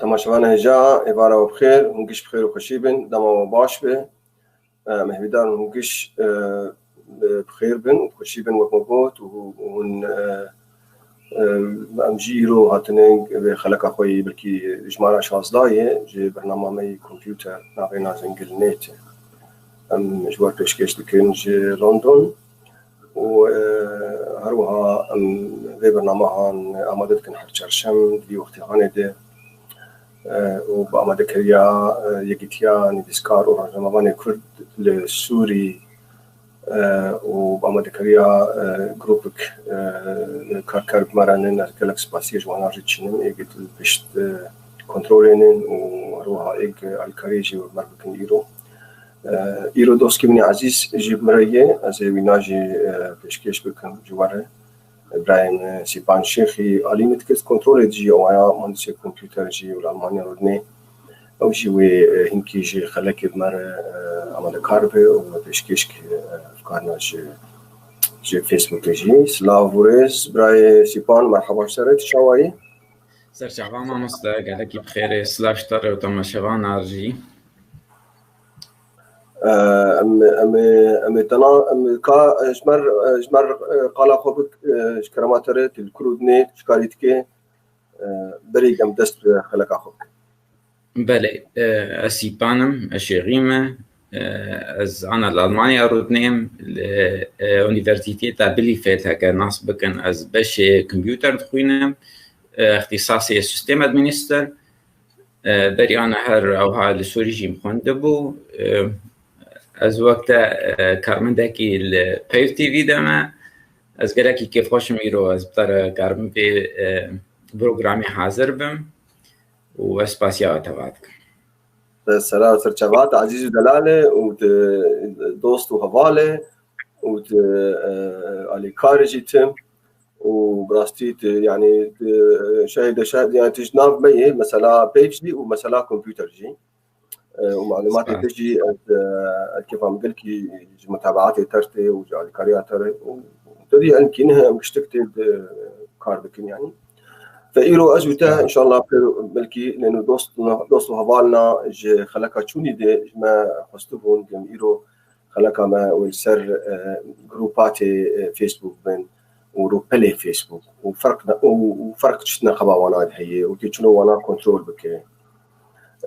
تماشاوان هجا عبارة وبخير هنقش بخير وخشي بن دما باش به مهبدان هنقش بخير بن وخشي بن وكمبوت وهن امجيرو هاتنين بخلق اخوي بلكي جمارة شازداية جي برنامج كمبيوتر ناغينا زنجل نيت مجوار بيشكش لكن جي لندن وهروها في برنامجان امادتكن حر چرشم دي وقتی غانه ده وبآماده کریا یکیتیا ندیسکار و راهنمایان کرد لسوری وبآماده کریا گروپک کار مرانن از گلکس باسی جوانار چینم ایگت بشت کنترلینن و روها ایگ الکاریجی و مربکن ایرو دوست که عزیز جیب مرایه از ویناجی پیشکش بکن جواره ابراهيم سيبان شيخي عليمت كيس كنترول جي او يا مهندس كمبيوتر جي والمانيا رودني او جي وي هنكي جي خلك بمر عمل كاربي وبيشكيش افكارنا جي فيسبوك جي سلافوريز براي سيبان مرحبا سرت شواي سر شعبان ما مصدق عليك بخير سلاش ترى وتماشيغان ارجي ام تنا ام کا جمر قالا خوبك شكرماتره الكرودني شكاريت كي بريغم دست خلق اخوك بله اسيبانم اشيغيمه از انا الالمانيا رودنيم الانيفرسيتيتا بليفيت هكا ناس بكن از باش كمبيوتر دخوينم اختصاصي سيستم ادمنستر بري انا هر او ها لسوري جي مخندبو از وقت کارمندکی پیو تی وی دم از گرکی که خوش میرو از بطر کارم به برنامه حاضر بم و اسپاسیا اتوات سلام سرچوات عزیز دلاله و دوست و حواله وت على خارجي تم وبراستي يعني شاهد يعني تجناب مية مثلا بيجي ومثلا كمبيوتر جي ومعلوماتي تجي كيف عم قلت لك متابعاتي ترتي وجالي كارياتر وتدي أنكينها مشتكت كاردكين يعني فإيرو أجوته إن شاء الله بلكي لأنه دوست هبالنا خلقا شوني دي ما خستبون جم إيرو خلقا ما والسر جروباتي فيسبوك بين وروبلي فيسبوك وفرق شتنا خبا وانا هي وتشنو وانا كنترول بك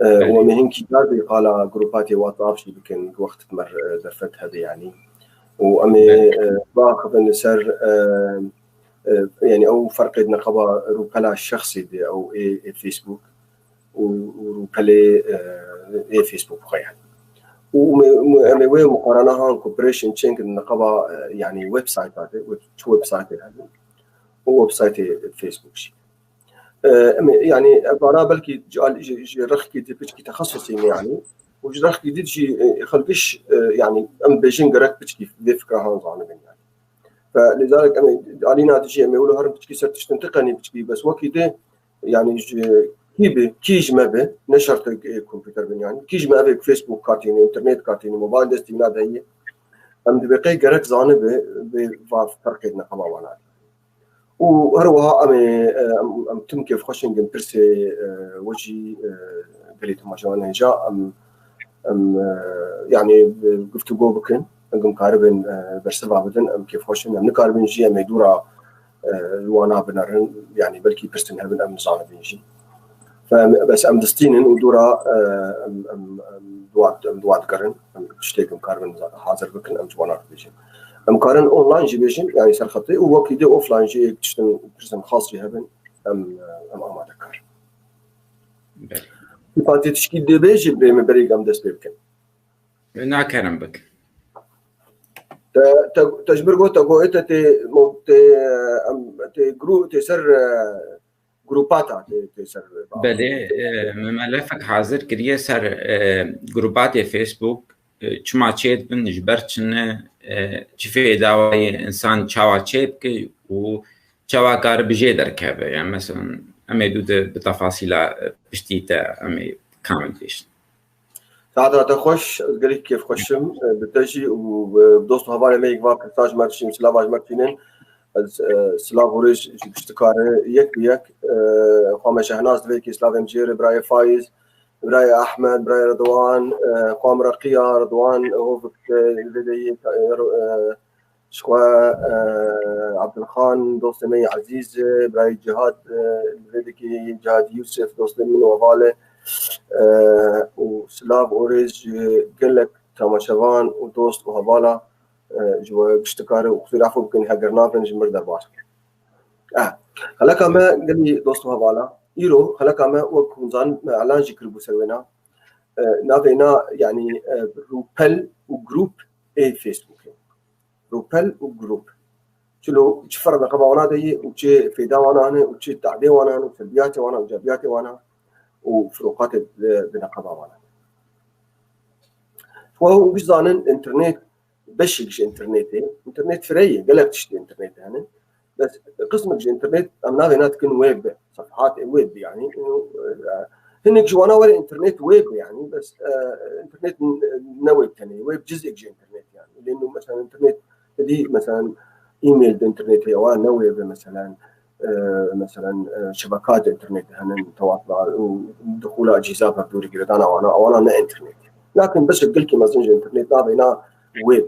ومهن كي داربي قال جروباتي واتساب شي بكن وقت تمر درفت هذه يعني وامي باخذ السر يعني او فرق نقبه روبلا الشخصي دي او اي فيسبوك وروبلا اي فيسبوك يعني ومي مقارنه كوبريشن تشينج نقبه يعني ويب سايت هذا ويب سايت هذا ويب سايت فيسبوك شيء يعني عباره بلكي رخكي تبكي تخصصي يعني وجرخكي ديجي خلقش يعني ام بيجين قرك بتشكي بفكره هانز يعني فلذلك علينا تجي يقولوا هرم بتشكي صرت تنتقني بتشكي بس وكده يعني كيج ما به نشرت الكمبيوتر يعني كيج ما به فيسبوك كارتيني انترنت كارتيني موبايل دستيناد هي ام بقي قرك زانه بفرقنا قما وانا وهروها ام تم كيف خشن جم برسي وجي قلت ما جانا جاء ام يعني قفت جو بكن انكم قاربين برسبا بدن ام كيف خشن ام نقاربين جي ام يدورا وانا بنرن يعني بلكي برستن هبن ام صار بيجي فبس ام دستينن ودورا ام دوات قرن ام تشتيكم قاربين حاضر بكن ام جوانا بيجي مقارن اونلاين جي بيجن يعني سر خطي ووكيدي اوفلاين جي تشتن برسم خاص جي هبن ام دكار فاتي تشكيل دي بيجي بريم بريق ام دست بيبكن نا كرم بك تجبر قوتا قوتا تي جرو تسر جروباتا تسر بله ملفك حاضر كريه سر جروبات فيسبوك چما چیت بن جبرچن چفه داوای انسان چاوا چیبك و چاوا کار بجي دركبه يعني مثلا امي دود بتفاصيل بشتيتا امي كامل ديش ساعات تخش قالك كيف خشم بتجي ودوست هوالي ميك فاب تاج مارشين سلاواج مارتينين سلاوريش بشتكاره يك قام شهناز دبيكي سلاف مجير براي فايز براي احمد براي رضوان قام رقيه رضوان هو في شكوى عبد الخان دوست مي عزيز براي جهاد الفيديكي جهاد يوسف دوست من وفاله وسلاف اوريج قال لك تماشفان ودوست وهباله جوا بشتكاره وخلافه يمكن هاجرنا في نجمر درباس خلاك ما قال لي دوست وهباله يرو خلاك ما وكونزان اعلان ذكر بسوينا نافينا يعني روبل وجروب اي فيسبوك روبل وجروب شلو تفرق قباونا دي وشي في داوانا انا وشي تعدي وانا وسلبياتي وانا وجابياتي وانا وفروقات بين قباونا وهو مش ظانن انترنت بشيكش انترنت فري قالك تشتري انترنت يعني بس قسمك انترنت امنا هنا تكون ويب صفحات ويب يعني انه هنك جوانا ولا انترنت ويب يعني بس انترنت نويب ثاني ويب جزء انترنت يعني لانه مثلا انترنت دي مثلا ايميل انترنت او نويب مثلا شبكات انترنت هن تواصل ودخول اجهزه بدوري جردانا وانا انترنت لكن بس قلت لك مثلا انترنت هنا ويب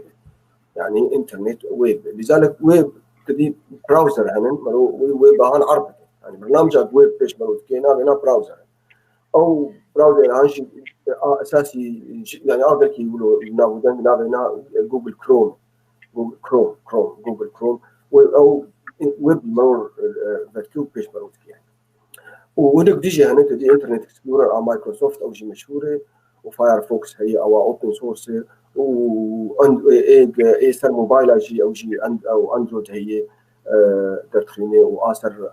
يعني انترنت ويب لذلك ويب تدي براوزر هن ويب هان عربي يعني برنامج ويب بيش مرود كينا بنا براوزر او براوزر هانشي اساسي يعني قبل كي يقولوا نابنا جوجل كروم جوجل كروم او ويب مرور فيرتيوب بيش مرود يعني وهناك ديجي هنا تدي انترنت اكسبلورر او مايكروسوفت او شيء مشهوره وفايرفوكس هي او اوبن سورس اي سر موبايل اجي او جي او اندرويد هي ترخيني واثر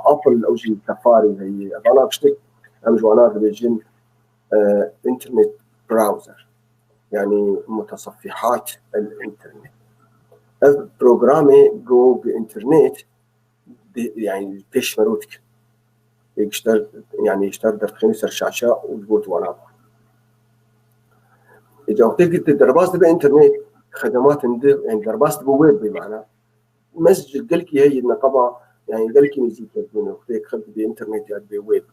ابل او جي سفاري هي انا بشتك ام جوانا بيجين انترنت براوزر يعني متصفحات الانترنت. برنامج جو بانترنت يعني بيش مروتك يشتغل دخلني سرشاشة وتقول وانا إذا وقتك درباست بإنترنت خدمات يعني درباست بويب بمعنى مسجد قالك هي النقابة يعني قالك مزيك يبدون وقتك خلت بإنترنت يعني بويب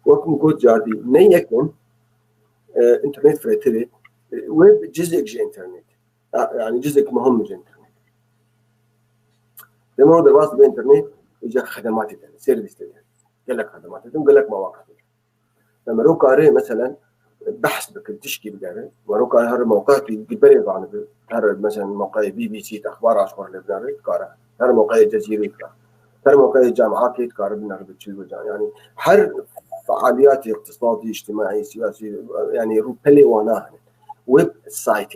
وكم قلت جاردي نيكن إنترنت فريتري ويب جزء إنترنت يعني جزء مهم من الإنترنت لما هو درباست بإنترنت يجي خدمات تانية سيرفيس تانية قال لك خدمات تانية قال لك مواقع لما رو قارئ مثلا بحث بك تشكي بقارئ ورو قارئ هر موقع قبل يضعنا هر مثلا موقع BBC أخبار أشهر لبنان قارئ هر موقع الجزيرة هر موقع الجامعات قارئ بنعرف بتشيل يعني هر فعاليات اقتصادية اجتماعية سياسية يعني روبلي وانا ويب سايت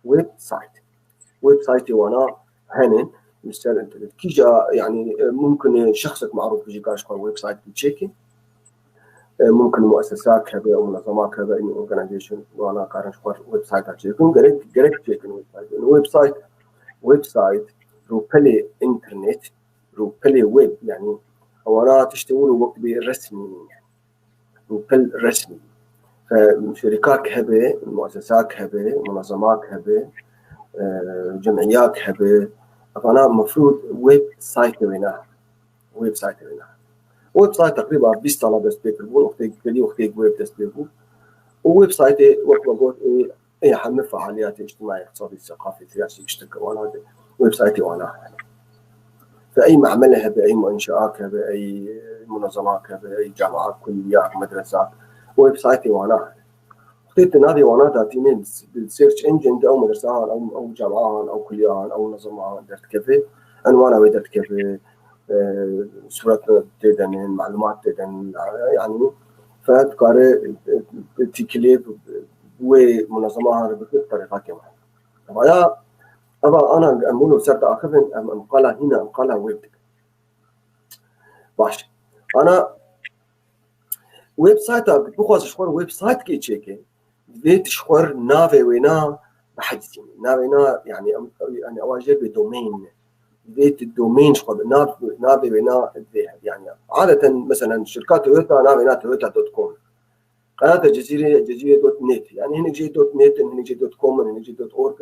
ويب سايت وانا هنن مثل الانترنت كي جا يعني ممكن شخصك معروف بيجي قاش ويب سايت بتشيكي ممكن مؤسسات كبيرة أو منظمات كبيرة إني أورجانيزيشن وأنا قارن شوار ويب سايت أشيكون قريت تشيكن ويب سايت روبلي إنترنت روبلي ويب يعني أو تشتغل وقت برسمي يعني روبل رسمي فشركات كبيرة مؤسسات كبيرة منظمات كبيرة جمعيات كبيرة أنا مفروض ويب سايت وينها ويب سايت تقريبا 20 طلب بس بيكتبون وقتي ويب بس بيكتبون وويب سايت وقت ما قلت اي حمل فعاليات اجتماعيه اقتصاديه ثقافيه سياسيه اشتكى وانا ويب سايتي وانا فاي معملها باي منشات باي منظمات باي جامعات كليات مدرسات ويب سايتي وانا وقتي نادي وانا تاتينين بالسيرش انجن او مدرسه او جامعه او كليه او منظمه درت كيف عنوانها ودرت كيف صورة تدن معلومات تدن يعني فتقارئ تكليب ومنظمة بطريقة كمان طبعا أنا أقول سرت آخر مقالة هنا مقالة ويب باش أنا ويب سايت بخواز شخور ويب سايت كي تشيكي بديت شخور نافي وينا بحجزين نافي وينا يعني أنا أواجه بدومين بيت الدومين شغل نافي بنا يعني عادة مثلا شركات تويوتا نافي تويوتا دوت كوم قناة الجزيرة دوت نت يعني هنا جي دوت نت هنا جي دوت كوم هنا جي دوت اورج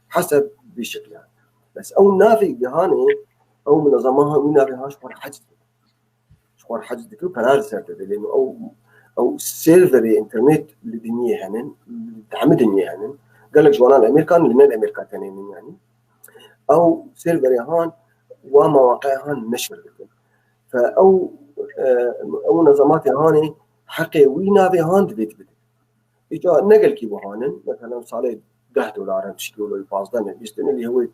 حسب بالشكل يعني بس او نافي جهاني او منظمها من نافي هاش شوار حجز دكتور قناة سرت لانه او سيرفر انترنت للدنيا هنا تعمد الدنيا هنا قال لك جوانا الامريكان لنا الامريكان تانيين يعني او سيرفر هان ومواقعها نشر بكم فأو أو نظامات هاني حقي وينا بهان دبيت بده إجا نقل كي وهانن مثلا صار $10 تشكيله يبازدن يستن اللي هو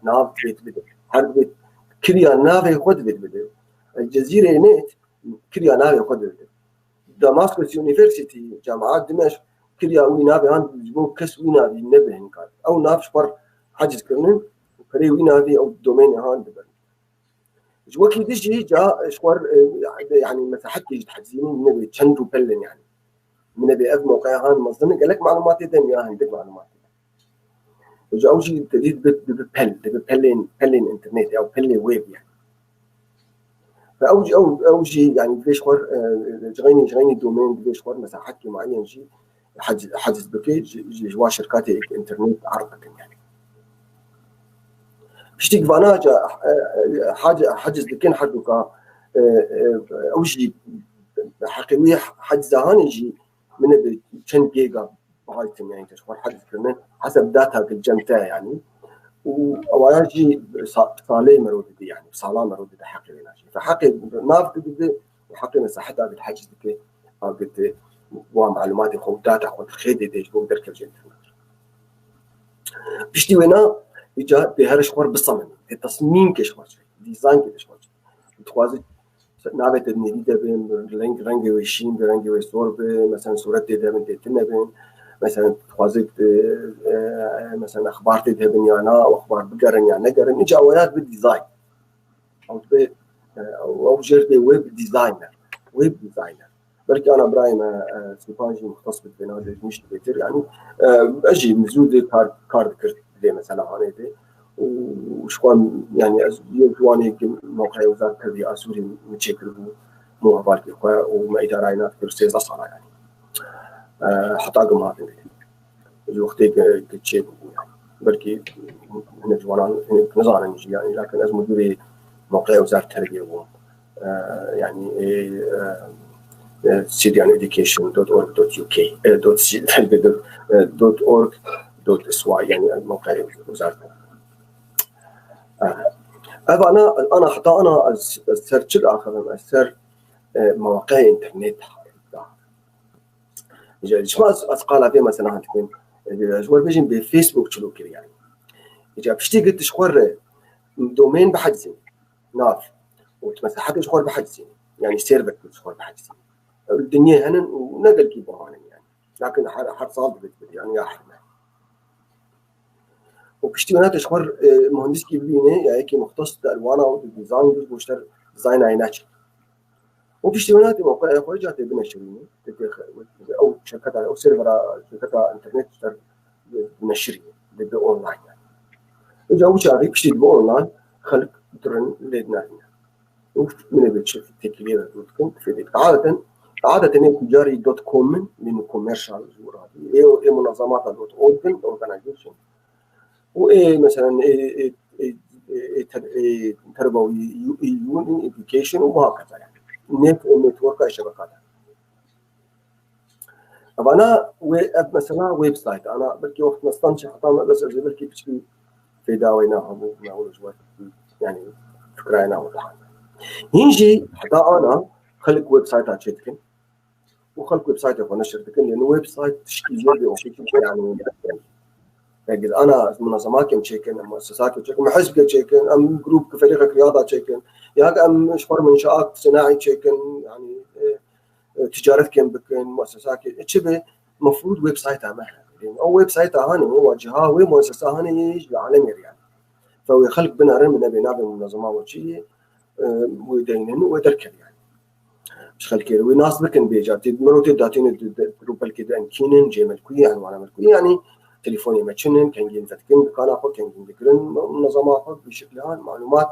ناف دبيت بده هر بيت كريا نافي خد بيت بده الجزيرة نت كريا نافي خد بده دمشق يونيفرسيتي جامعات دمشق كريا وينا بهان بيجيبون كس وينا بينبهن كان أو ناف شبر حجز كرنن فري وينا بي أو دومين هان دبر وكي ديجي جاء شوار يعني مساحات كي تحجزين من نبي تشندو بلن يعني من نبي أف موقع هان مصدر قال لك معلومات دنيا عندك معلومات وجا أول شيء تريد بلن إنترنت أو بلن ويب يعني فأول شيء يعني بدي شوار جغيني دومين بدي شوار مساحات كي معين شيء حجز بكي جوا شركات إنترنت عرضك يعني بشتيك فانا حاجه حجز لكن حدوكا اوجي حقيقي حجز هانجي من كم جيجا بايت يعني تشوف حجز كمان حسب داتا بالجمتا يعني واواجي صالي مرودي يعني صالة مرودي حقيقي ماشي فحقي ما بدي وحقي مساحتها بالحجز دكي قلت ومعلومات خو داتا خو خيدي ديش بقدر كل جنت بشتي وينا إيجاد بهرش خور بالصمم التصميم كشخور ديزاين كشخور تخوازي نابت النيدة بين رنج ويشين برنج ويصور مثلا صورة ده من تتنا بين مثلا تخوازي مثلا أخبار ده بين يانا أو أخبار بقرن يعني قرن إيجا أولاد بالديزاين أو جرد ويب ديزاينر بركي انا برايم سيبانجي مختص بالبناء مش بيتر يعني اجي مزود كارد كرت دي مثلا هانيتي وشوان يعني يواني موقع وزارة التربية اسوري متشكل مو بالك وما اداره عينات كرسيز اصلا يعني حتى قم هذا الوقت كتشيب يعني بركي هنا جوانان نظام نجي يعني لكن لازم مديري موقع وزارة التربية يعني cdneducation.org.uk.org.sy يعني موقع وزارة انا حتى انا سيرش الاخر سير مواقع انترنت ايش ما اسقال في مثلا تكون جوال بيجن بفيسبوك تشلو كده يعني اجا بشتي قلت شخور دومين بحجزين ناف وتمسحات شخور بحجزين يعني سيرفر شخور بحجزين الدنيا هنا ونقل كيبوها يعني لكن حد صادق يعني يا حرمه وبشتي هنا تشخور مهندس كيبينه يعني كي مختص بالوانا والديزاين بوشتر ديزاين عينات وبشتي هنا موقع يا اخوي جات بنشرينه او شركه او سيرفر شركه انترنت بنشريه بده اونلاين يعني اجا وشاري بشتي اونلاين خلق ترن لدنا من بتشوف التكليف دوتكم في عادة تجاري دوت كوم من كوميرشال جورادي ايه منظمات دوت اوبن اورجانيزيشن وايه مثلا تربوي يون اديوكيشن وهكذا يعني نتورك شبكات. طب انا مثلا ويب سايت انا بركي وقت نستنشق حتى بس بركي بشكل في داويناها مو جوات يعني فكرينا ولا ينجي حتى انا خلق ويب سايت شتكن وخلق ويب سايت ونشر تكن لانه ويب سايت تشكيل يعني انا منظمات كم تشيكن مؤسسات تشيكن حزب تشيكن ام جروب كفريق رياضه تشيكن يا ام شفر منشات صناعي تشيكن يعني تجاره كم بكن مؤسسات تشبه مفروض ويب سايت عملها يعني او ويب سايت هاني هو جهه ومؤسسه هاني يجي عالمي يعني فهو يخلق بنا من بين منظمات وشيء ويدينن ويدركن يعني مش خلكي وناس بكن بيجاتي مروتي داتين روبل كده ان كينن جيمل كوي يعني وانا ملكوي يعني تليفوني ماتشنن كان جين فتكن كان اخو كان جين ذكرن منظمات بشكل عام معلومات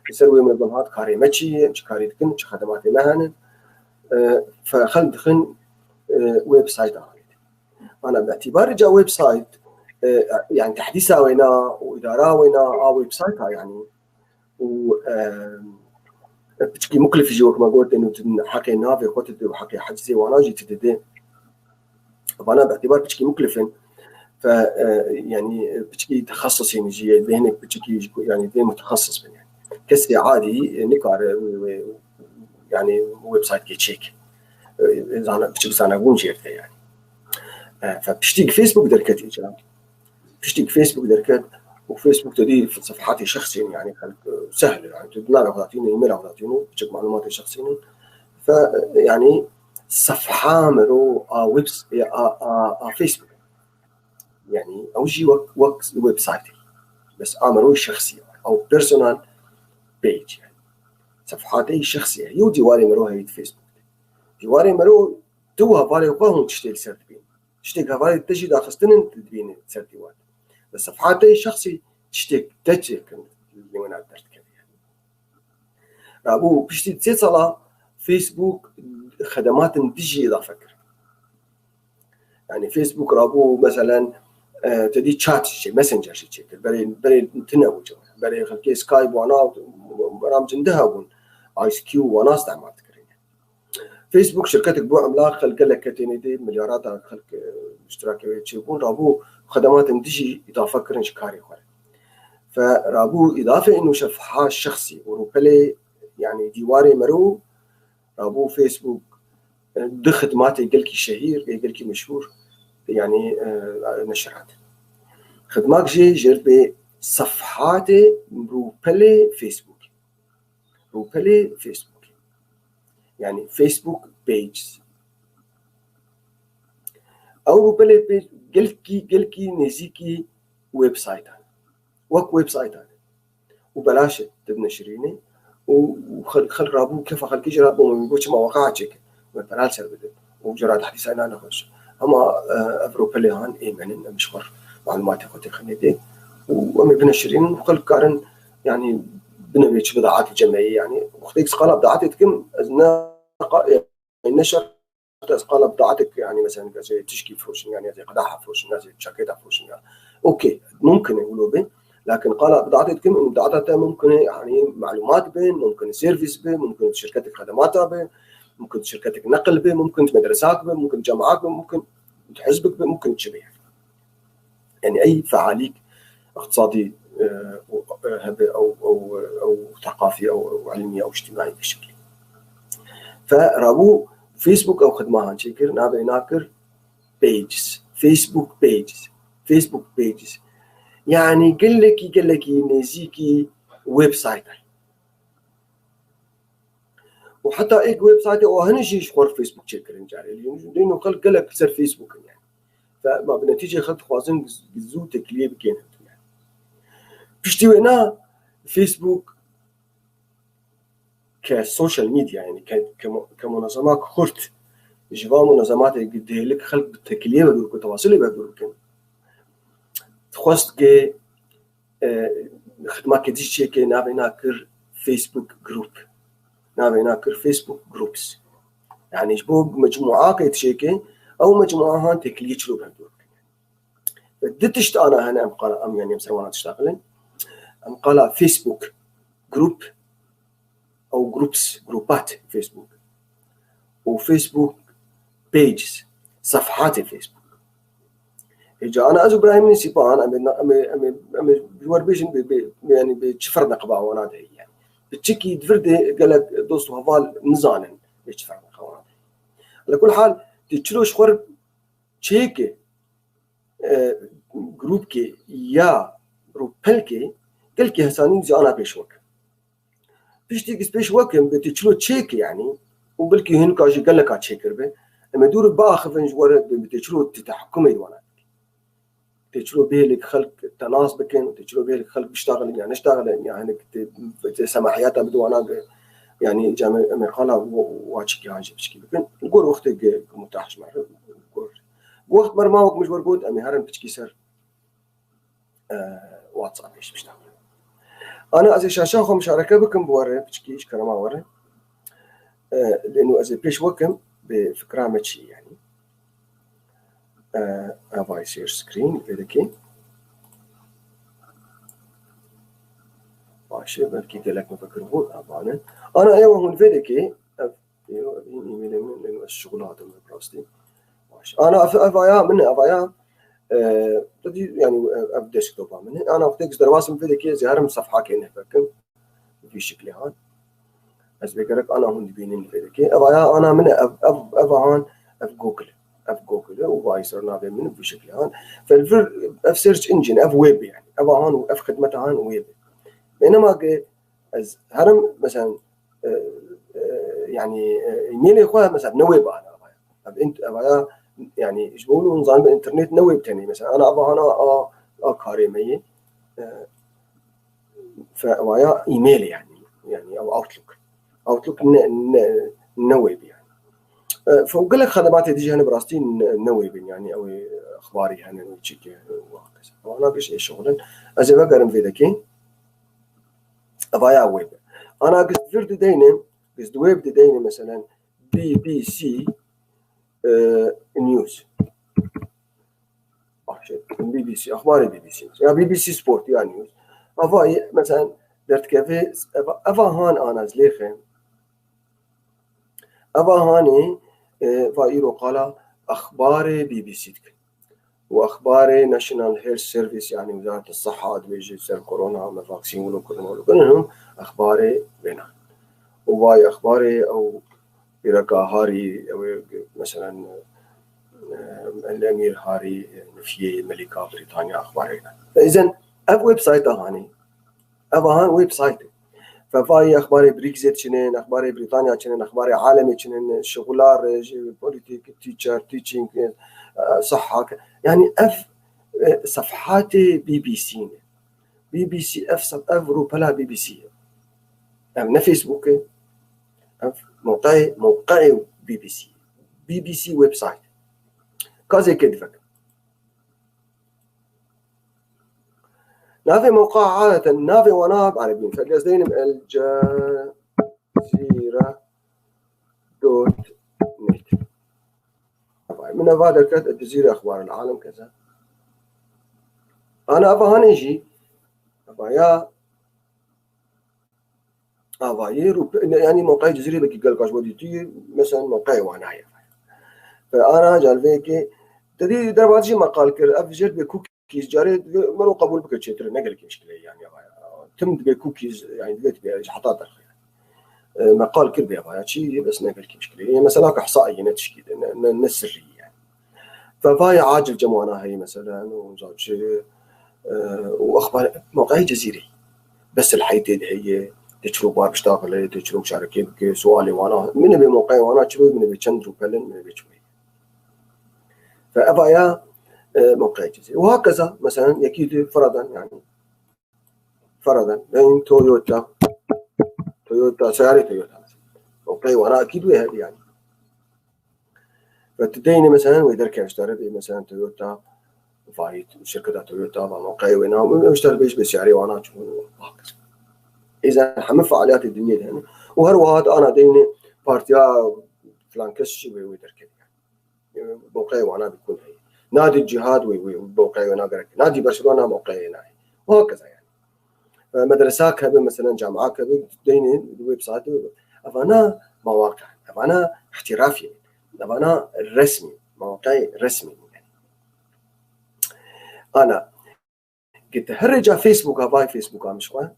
يسوي منظمات كاري ماتشي مش كاري تكن مش خدمات مهن فخل دخن ويب سايت انا باعتبار جا ويب سايت يعني تحديثها وينا واداره وينا ويب سايتها يعني و بتشكي مكلف جوك ما قلت انه حكي نافي قلت وحكي حجزي وانا جيت تدي طبعا باعتبار بتشكي مكلف ف يعني بتشكي تخصصي نجي ذهنك بتشكي يعني ذهن متخصص يعني كسي عادي نقار يعني ويب سايت كيتشيك اذا انا بتشكي انا اقول جيرته يعني فبتشتيك فيسبوك دركت اجا بتشتيك فيسبوك دركت وفيسبوك تدير في صفحاتي الشخصيه يعني سهل يعني تدنا تعطيني ايميل او تعطيني بتشوف معلوماتي الشخصيه فيعني صفحه مرو فيسبوك يعني او جي ويب سايت بس امرو شخصيه او بيرسونال بيج يعني صفحاتي الشخصيه يو ديواري مرو هي فيسبوك ديواري مرو توها فالي وقاهم تشتغل سيرتبين تشتغل فالي تجي داخل سنين تدبين سيرتيوات بس صفحاتي الشخصي تشتغل تجي اللي وانا قدرت كذا يعني ابو بشتي تصلا فيسبوك خدمات تجي اذا فكر يعني فيسبوك رابو مثلا تدي تشات شيء ماسنجر شيء بري تنوج بري خلكي سكايب وانا برامج اندهبون ايس كيو وانا استعملت كريم فيسبوك شركتك بو عملاق خلق لك كتيني مليارات خلق اشتراكي يشوفون رابو خدمات تجي اضافه كرين شكاري خور فرابو اضافه انه شفحه شخصي وروبلي يعني ديواري مرو رابو فيسبوك دي خدمات يقلكي شهير يقلكي مشهور يعني نشرات خدمات جي جرب صفحاتي روبلي فيسبوك يعني فيسبوك بيجز او روبلي بيج قلكي نزيكي ويب سايت وك ويب سايت وبلاش تبنشريني وخل رابو كيف خلكي جرابو من بوش مواقعك مثلا سربده وجراد حديث أنا نخش أما أفروبلي هان إيمان مشوار معلومات قطع خنيدي وأمي بنشرين وكل كارن يعني بنبيش بضاعات الجمعية يعني وختيك سقالة بضاعتك كم أزنا النشر تسقالة بضاعتك يعني مثلا زي تشكي فروشن يعني زي قداحة فروشن زي شاكيتة فروشن يعني أوكي ممكن يقولوا به لكن قال بضاعتك كم إنه بضاعتها ممكن يعني معلومات به ممكن سيرفيس به ممكن شركتك خدماتها به ممكن شركتك نقل به ممكن مدرسات به ممكن جامعات به ممكن حزبك به ممكن تشبه يعني أي فعاليك اقتصادي أو ثقافي أو علمي أو اجتماعي بشكل فرابو فيسبوك أو خدمة هانشيكر نابي ناكر pages فيسبوك pages يعني قل لك نزيكي ويب سايت وحتى ايك ويب سايت او هنجي شخور فيسبوك شكرا جاري لانه قال لك سر فيسبوك يعني فما بنتيجه خلط خوازن زو تكليب كاين يعني بشتي وينا فيسبوك كسوشيال ميديا يعني كمنظمات خرت جوا منظمات قد لك خلق التكليب بدو تواصل بدو كان تخوست كي خدمه كديش شيء نابي ناكر فيسبوك جروب نابي ناكر فيسبوك جروبس يعني جبوب مجموعة كيتشيكي أو مجموعة هان تكليتش لو بهدور بدتشت أنا هنا أم يعني مسوينا تشتغلين أم قال فيسبوك جروب أو جروبات فيسبوك وفيسبوك بيجز صفحات الفيسبوك إجا أنا أزو إبراهيم نسيبان أمي بوربيشن يعني بتشفر نقبة وانا ده يعني بتشكي دفردي قالك دوستو هفال نزانا بتشفر نقبة على كل حال تشلوش خرب تشيكي جروب كي يا روبل كي كلكي هسانين زي أنا بيشوك بيشتيك بيشوك بتشلو تشيكي يعني وبلكي هنك أجي قالك أتشيكر به أما دور باخف نجور بتشلو تتحكمي وانا تشلو بيلك خلق تناسبكين وتشلو بيلك خلق بيشتغل يعني اشتغل يعني سماحياتها بدو أنا يعني جامع مقالة واجكي هاجي بشكي بكن نقول وقتك متاحش معه وقت برماوك مش ورقود أمي هرم بشكي سر واتساب إيش بيشتغل أنا أزي شاشة مشاركة بكم بوري بشكي إيش كلام وري لأنه أزي بيش وكم بفكرة ماشي يعني أبغى يصير سكرين كذا ماشي بلكي قالك مفكرون أبانا أنا أيوة هون فيديكي أيوة إيميل من الشغلات من براستي ماشي أنا أفايا يعني أبديسكتوب منه أنا وقتك دراسة فيديكي زهرم صفحة كأنه فكم في شكل هان أسبقرك أنا هون بينين فيديكي أفايا أنا من أفهان جوجل وفايسرنا بمن في شكل هان فالفر سيرش إنجن ويب يعني أفهان خدمتها هان ويب بينما از هرم مثلا يعني يميل اخوها مثلا نويب انا انت ابغى يعني ايش بيقولوا نظام بالانترنت نويب تاني مثلا انا ابغى انا كاريمي فابغى ايميل يعني او اوتلوك نويب يعني فوقال لك خدمات تيجي هنا براستي نويب يعني او اخباري هنا وتشيك وهكذا وانا ايش شغلا از بقرن في ذكي أبايا ويب أنا قصد فرد دينه قصد ويب دينه مثلا بي سي نيوز بي بي سي أخبار بي بي سي يا بي بي سي سبورت يا نيوز أباي مثلا درت كافي أبا هان أنا زليخه أبا هاني فايرو قال أخبار بي بي سي واخبار ناشونال هيلث سيرفيس يعني وزاره الصحه ادويه سر كورونا وفاكسين ولو كلهم اخبار بينا وواي اخبار او يرقى هاري او مثلا الامير هاري نفيه ملكه بريطانيا اخبارنا فاذا اف ويب سايت هاني افهان ويب سايت ففاي اخبار بريكزيت شنين اخبار بريطانيا شنين اخبار عالمي شنين شغلار بوليتيك تيتشر تيتشينج صحة يعني اف صفحات بي بي سي اف روبلا بي سي يعني فيسبوك اف موقعي بي بي سي ويب سايت كازي كدفك نافي موقع عادة نافي وناب عربيين فالقصدين الجزيرة دوت نت من هذا كانت الجزيرة أخبار العالم كذا أنا أبغى هنيجي أبغى يا يعني موقع جزيرة بكي قال كاش وديتي مثلا موقع وانا هي فأنا جال فيكي تدي دربات شي مقال كر أفجر بكوكيز جاري مرو قبول بك تشتري نقل مشكلة يعني تم بكوكيز يعني دلت بيش حطات مقال كر بيها شيء بس نقل مشكلة يعني مثلا إحصائية نتشكيل نسرية يعني ففاي عاجل جمعنا هي مثلا وزوج وأخبار موقع جزيري بس الحيتين هي تشرو بار بشتغل تشرو شاركين سؤالي وانا من بموقع وانا شوي من بيشندرو بلن من بيشوي فأبايا موقع جزيري وهكذا مثلا يكيد فرضا يعني فرضا بين تويوتا سيارة تويوتا موقع وانا اكيد وهذه يعني فتديني مثلا ويدر كيف اشتري مثلا تويوتا فايت شركة تويوتا موقع وينها اشتري بيش بسعري وانا هكذا إذا حمل فعاليات الدنيا يعني وهروها أنا ديني بارتيا فلان كش ويدر كده يعني موقعي وأنا بيكون هي نادي الجهاد وموقعي وأنا قرك نادي برشلونة موقعي هنا وهكذا يعني مدرسة كبير مثلا جامعة كبير ديني الويب سايت أنا مواقع أنا احترافي أنا رسمي موقعي رسمي يعني أنا قلت هرجع فيسبوك هاي فيسبوك مش خوان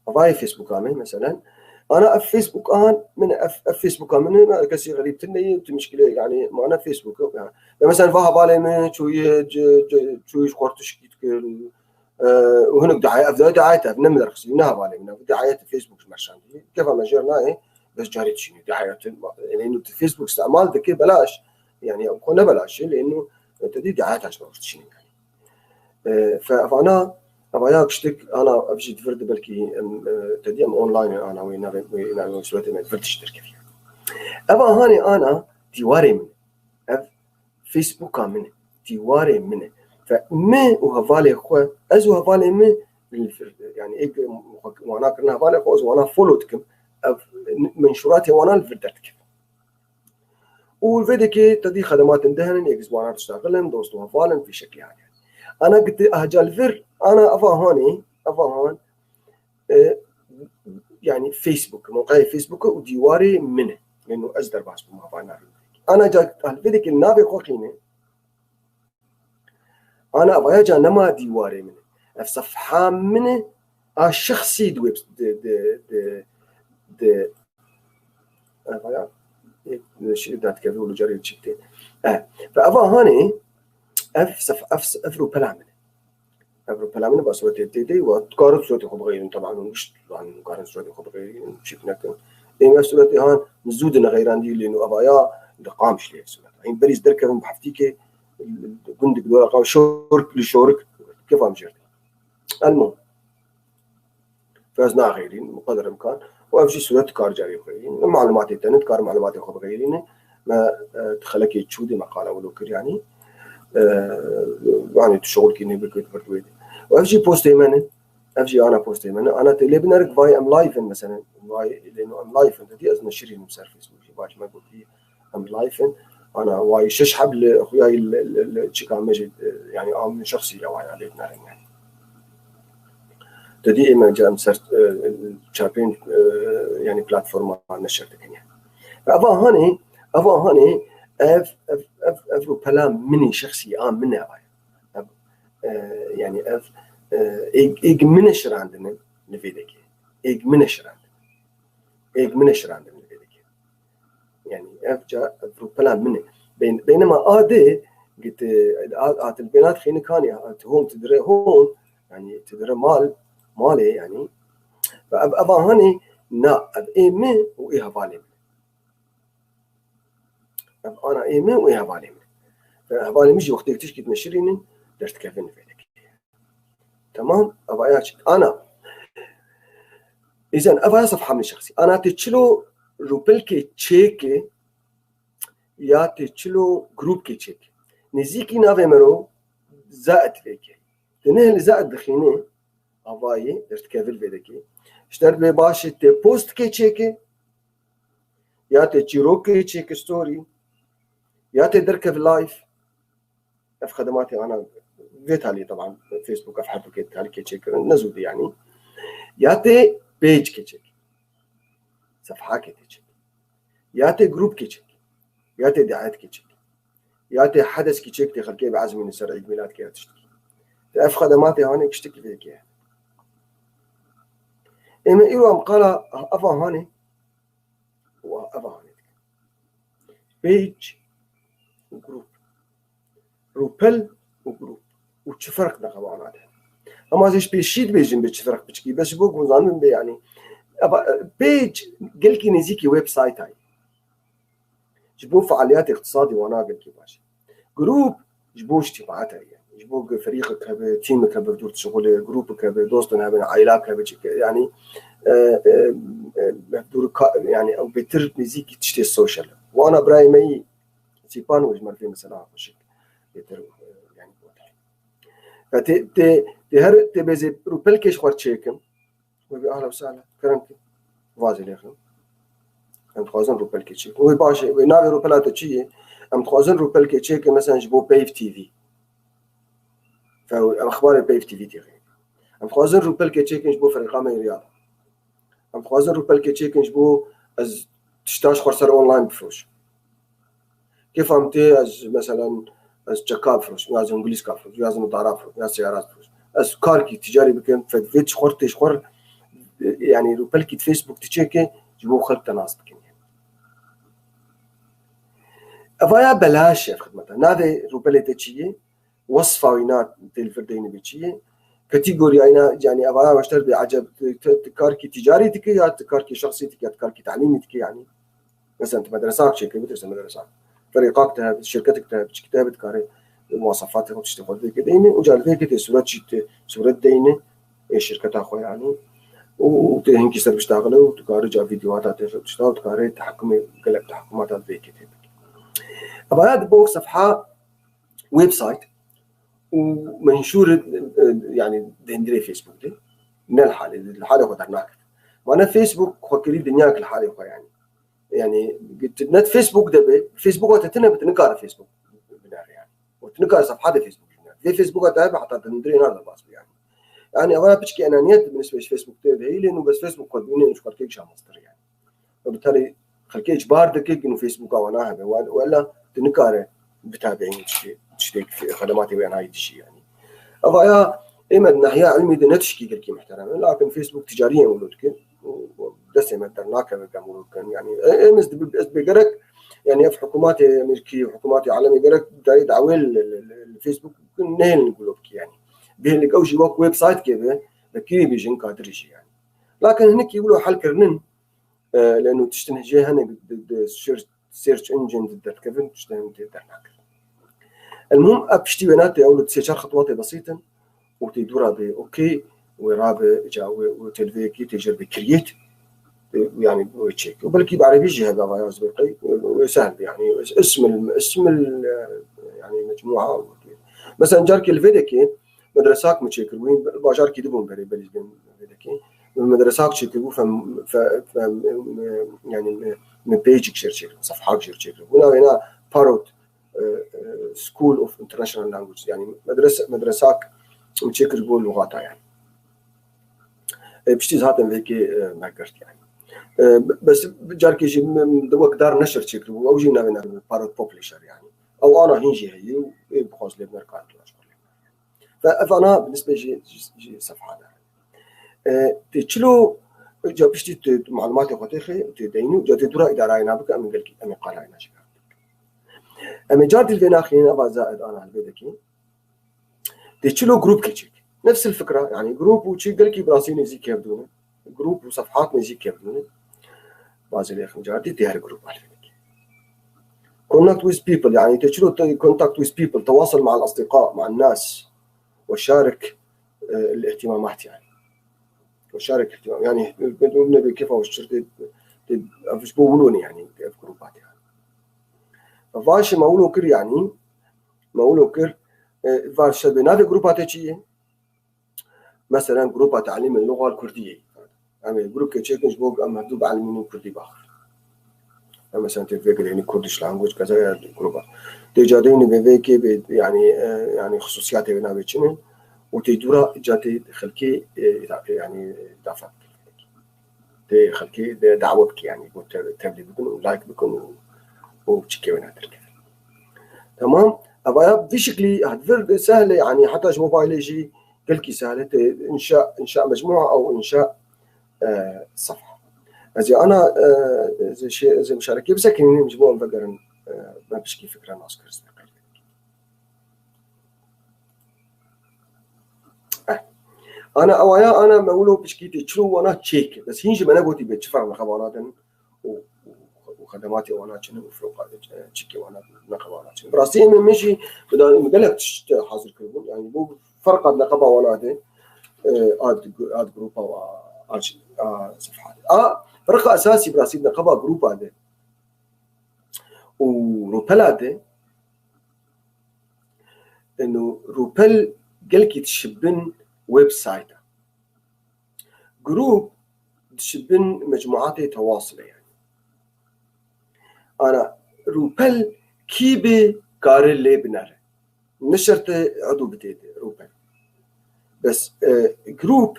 هاي فيسبوك عامل مثلا انا في فيسبوك من فيسبوك من كسي غريب تني مشكله يعني ما انا فيسبوك يعني مثلا فها بالي من شوي قرطش وهناك دعايه افضل دعايتها بنمر خصيناها بالي من دعايات فيسبوك مرشان كيف ما جرنا بس جاريت شنو دعايات لانه الفيسبوك استعمال ذكي بلاش يعني قلنا بلاش لانه تدي دعايات عشان شنو يعني فانا أبغى أشتك أنا أبجي تفرد بلكي تدي أونلاين أنا وين سويت ما تفرد اشترك فيها أبغى هاني أنا تيواري من فيسبوك من تيواري من فما وهفالي خو أزو هفالي من يعني إيه وأنا كنا هفالي خو أزو أنا فولوتكم منشوراتي وأنا الفردتك والفيديو كي تدي خدمات اندهن إكس وأنا تشتغلن دوستو هفالن في شكل يعني أنا قلت أهجال فر أنا أفهاني يعني فيسبوك موقع فيسبوك وديواري منه لأنه أصدر باس بما فانا أنا جا الفيديك النابي خوخينه أنا أبغى جا نما ديواري منه الصفحة منه الشخصي دويب د أبغى شيء ده كذا ولا جري شيء فأفهاني أفرو بلا منه أفرو بلامنا بس وقت تدي وتقارن صوتي خب غيرين طبعا مش طبعا مقارن صوتي خب غيرين شفنا كم إيه نفس الوقت هان نزودنا غيران دي لأنه أبايا دقامش ليه سويت يعني بريز دركهم بحفتيك جندك دول قام شورك لشورك كيف أم جرت المهم فازنا غيرين بقدر الإمكان وأمشي سويت كار جاري غيرين معلومات التنت كار معلومات خب غيرين ما تخلك يتشودي مقالة ولو كر يعني يعني تشغل كيني بكويت بردويدي وأفجي بوست يمني أفجي أنا بوست يمني أنا تلي بنرك فاي أم لايفن مثلا واي لأنه أم لايفن تدي أزنا شري نمسر فيسبوك باش ما قلت لي أم لايفن أنا واي شش حبل أخوياي الشيكا مجد يعني من شخصية واي عليه نارن يعني تدي إما جاء مسر شابين يعني بلاتفورم نشرت يعني أبغى هاني أفرو بلام مني شخصي منها يعني إيج منشر عندنا نفيدك إيج منشر عندنا نفيدك يعني جاء أفرو بلام مني بينما آدي قلت البيانات خيني كاني هون تدري هون يعني تدري مالي يعني فأبغى هاني نا إيمي وإيها بالي أنا إيمي وإيها بالي فهبالي مش وقت تشكي تنشريني درت كيفين فيك تمام أبغى أنا إذا أفا صفحة من شخصي أنا تشلو روبلكي تشيكي يا تشلو جروب كي تشيكي نزيكي نافي مرو زائد فيكي تنه زائد دخينه أفاي درت كافل فيدكي اشترت لي باش تي بوست كي تشيكي يا تشيرو كي تشيك ستوري يا تدركب لايف اف خدماتي انا فيتها لي طبعا فيسبوك اف حرف كي كي تشيك نزود يعني يا تي بيج كي تشيك صفحه كي تشيك يا تي جروب كي تشيك يا تي دعايات كي تشيك يا تي حدث كي تشيك تخلكي بعزم من سر عيد ميلاد كي تشتكي اف خدماتي هوني اشتكي فيك يعني اما ايوه مقاله افا هوني وافا هوني بيج وجروب روبل وجروب وتشفرق نقبان هذا اما زيش بيشيد بيجن بتشفرق بتشكي بس بوك مظن بي يعني بيج قلكي نزيكي ويب سايت هاي جبو فعاليات اقتصادي وانا قلكي باشا جروب جبو اجتماعات هاي جبو فريقك هبه تيمك هبه بدور شغل جروبك هبه دوستنا هبه عائلات هبه يعني بدور يعني او بتر نزيكي تشتي السوشيال وانا برايمي سيبان وجمال في مثلا وشك يتر يعني واضح فتي تهر تبزي روبلكيش خور تشيكم وبأهلا وسهلا كرمتي فازي ليخم ام تخوازن روبلكي تشيك وي باش نافي روبلاتو تشي ام تخوازن روبلكي تشيك مثلا جبو بيف تي في فاخبار بيف تي في تيغي ام تخوازن روبلكي تشيك جبو فريقامي رياضه ام تخوازن روبلكي تشيك جبو از تشتاش خرسر اونلاين بفروش كيف فهمتي از مثلا از جاكاب فروش ياز انجليز كاب فروش ياز مطارات فروش ياز سيارات فروش از كاركي تجاري بكم فدفيتش خورتش خور يعني روبلكي فيسبوك تشيكي جبو خلق تناسب كم افايا بلاش يا خدمتها نادي روبلتي تشي وصفه وينات الفردين بتشي كاتيجوري اينا يعني افايا واشتر بعجب كاركي تجاري تكي يا كاركي شخصي تكي يا كاركي تعليمي تكي يعني مثلا انت مدرسه شيء بترسم مدرسه فريقك تهب شركتك تهب كتابة كاري مواصفاتك وتشتغل فيك ديني وجال فيك صورة ديني الشركة أخوي يعني وتهنكي سر بيشتغلوا وتكاري جا فيديوهات تشتغل وتكاري تحكمي قلب تحكمات فيك تهبك أبا هذا بوك صفحة ويب سايت ومنشور يعني دندري فيسبوك دي من الحالة قدرناك وأنا فيسبوك خكري دنياك الحالة أخوي يعني نت فيسبوك دبي فيسبوك وتتنا بتنقار فيسبوك بنار يعني وتنقار صفحات فيسبوك في فيسبوك تابع حتى تندري هذا باص يعني أنا بشكي أنانية بالنسبة لفيسبوك تبعي لأنه بس فيسبوك قدوني مش خلكيك شام مصدر يعني وبالتالي خلكيك بار دقيق إنه فيسبوك أو أنا ولا تنقار بتابعين تشتيك في خدماتي وين هاي الشيء يعني أبغى إما الناحية علمي ده نتشكي كلكي محترم لكن فيسبوك تجاريا ولودك ودسي ما درناك بقاموا كان يعني امس بقرك يعني في حكومات امريكيه وحكومات عالميه قرك دايد عويل الفيسبوك نهل نقولوا بك يعني بين اللي قوشي ويب سايت كذا بكيري بيجن قادر يجي يعني لكن هناك يقولوا حل كرنن لانه تشتنجي هنا سيرش انجن ضد كيفن تشتنجي درناك المهم ابشتي بناتي اولد سيشار خطوات بسيطه وتدورها اوكي ورابع جاوي وتلفيكي تجربه كرييت يعني وتشيك وبلكي بعربي يجي هذا فايروس بقي سهل يعني اسم يعني مجموعه مثلا جارك الفيديكي مدرساك متشكر وين باجاركي دبون بري بلش بين فيديكي المدرساك شكلوا ف يعني من بيجك شير صفحات شير هنا باروت سكول اوف انترناشونال لانجويج يعني مدرساك متشكر بقول لغاتها يعني بشتي ذاتن هيك ما قرت يعني بس جاركي جي دوك دار نشر شكل او جينا من بارت بوبليشر يعني او انا هنجي هي بخوز لي مركات فانا بالنسبه جي صفحه تشلو جابشتي معلومات اخوتي تدينو جات دورا اداره انا بك من قال امي قال انا شي امي جات الفيناخين ابا زائد انا البيدكي تشلو جروب كيتشيك نفس الفكره يعني جروب وشي قال لك براسين زي كيف دونه جروب وصفحات زي كيف دونه بعض الاخوان جاتي تيار جروب على فكره كونكت ويز بيبل يعني تشلو كونتاكت ويز بيبل تواصل مع الاصدقاء مع الناس وشارك الاهتمامات يعني وشارك اهتمام يعني بدون كيف وشرت مش بقولون يعني في جروبات يعني فاش ما أقوله كر يعني ما أقوله كر فاش بنافي جروبات شيء مثلا جروب تعليم اللغة الكردية يعني جروب كتشيك مش بوق أما دوب علمين كردي باخر مثلا تفكر يعني كردش لانجوج كذا جروبات تجادين بفيكي يعني خصوصيات بنافي شنو وتدورا جاتي خلكي يعني دافع خلكي دعوتك يعني تبلي بكون لايك بكون وبشكي وين هتركب تمام أبغى بشكل هتفرد سهلة يعني حتى موبايل يجي كلكي سهلة إنشاء مجموعة أو إنشاء صفحة إذا أنا زي مشاركة بسكني مجموعة بقدر ما بشكي فكرة ناس كرس أنا أويا أنا ما أقوله بشكيتي شو وأنا تشيك بس هينش ما نقولي بتشفر من خبرات وخدماتي وأنا شنو فروقات تشيكي وأنا نقبانات براسي من مشي بدل مقلك حاضر كلهم يعني مو فرق نقبة وأنا ده آد جروب أو صفحات فرق أساسي براسي نقبة جروب هذا وروبل هذا إنه روبل قلك يتشبن ويب سايت جروب تشبن مجموعات تواصل يعني أنا روبل كيبي قارن لي بناره نشرت عضو بتيدي روبل بس جروب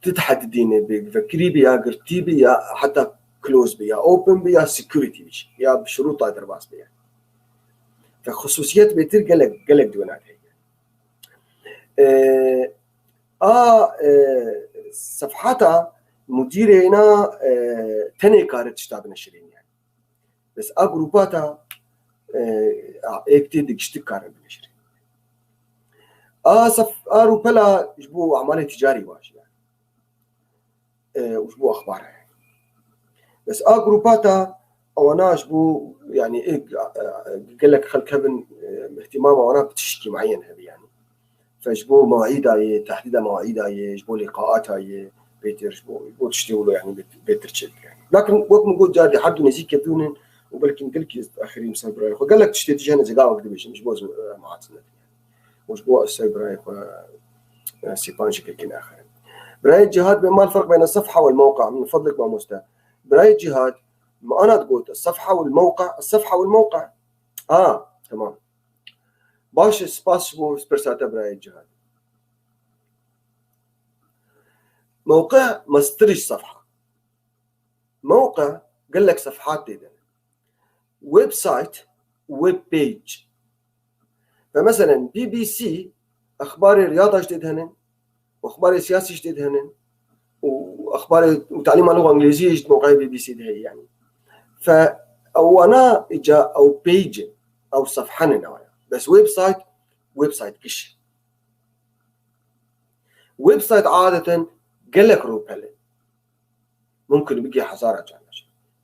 تتحددين بفكري بيا قرتي بيا حتى كلوز بيا اوبن بيا سكيورتي بيش يا بشروط درباس بيا فخصوصيات بيتر قلق دونات هي صفحتها مدير هنا تاني كارت تشتغل نشرين يعني بس جروباتها اكتي تشتكار بنشرين روبلا يجبو أعمال تجاري واش يعني ويجبو أخبارها يعني بس جروباتها أو أنا يجبو يعني قال لك خل كابن اهتمامه وأنا بتشكي معين هذه يعني فيجبو مواعيدها تحديد مواعيدها يجبو لقاءاتها بيتر يجبو تشتغلوا يعني بيتر تشيك يعني لكن وقت نقول جادي حد نزيك يبدون وبلكن قلك آخرين سايبر قال لك تشتي تجينا زقاوة كده بيش مش بوز معاتنا مش بو السايبر سيبان شكل كنا آخر براية جهاد ما الفرق بين الصفحة والموقع من فضلك ما مستوى براية جهاد ما أنا تقول الصفحة والموقع تمام باش سباس بو سبرساتا براية جهاد موقع ما استرش صفحة موقع قال لك صفحات دي ويب سايت ويب بيج فمثلا BBC أخبار الرياضة جديد هنن وأخبار السياسة جديد هنن وأخبار وتعليم اللغة الإنجليزية جديد موقع BBC ده يعني فأو أنا إجا أو بيج أو صفحة نوعا بس ويب سايت كش ويب سايت عادة قال لك روبل ممكن بيجي حزارة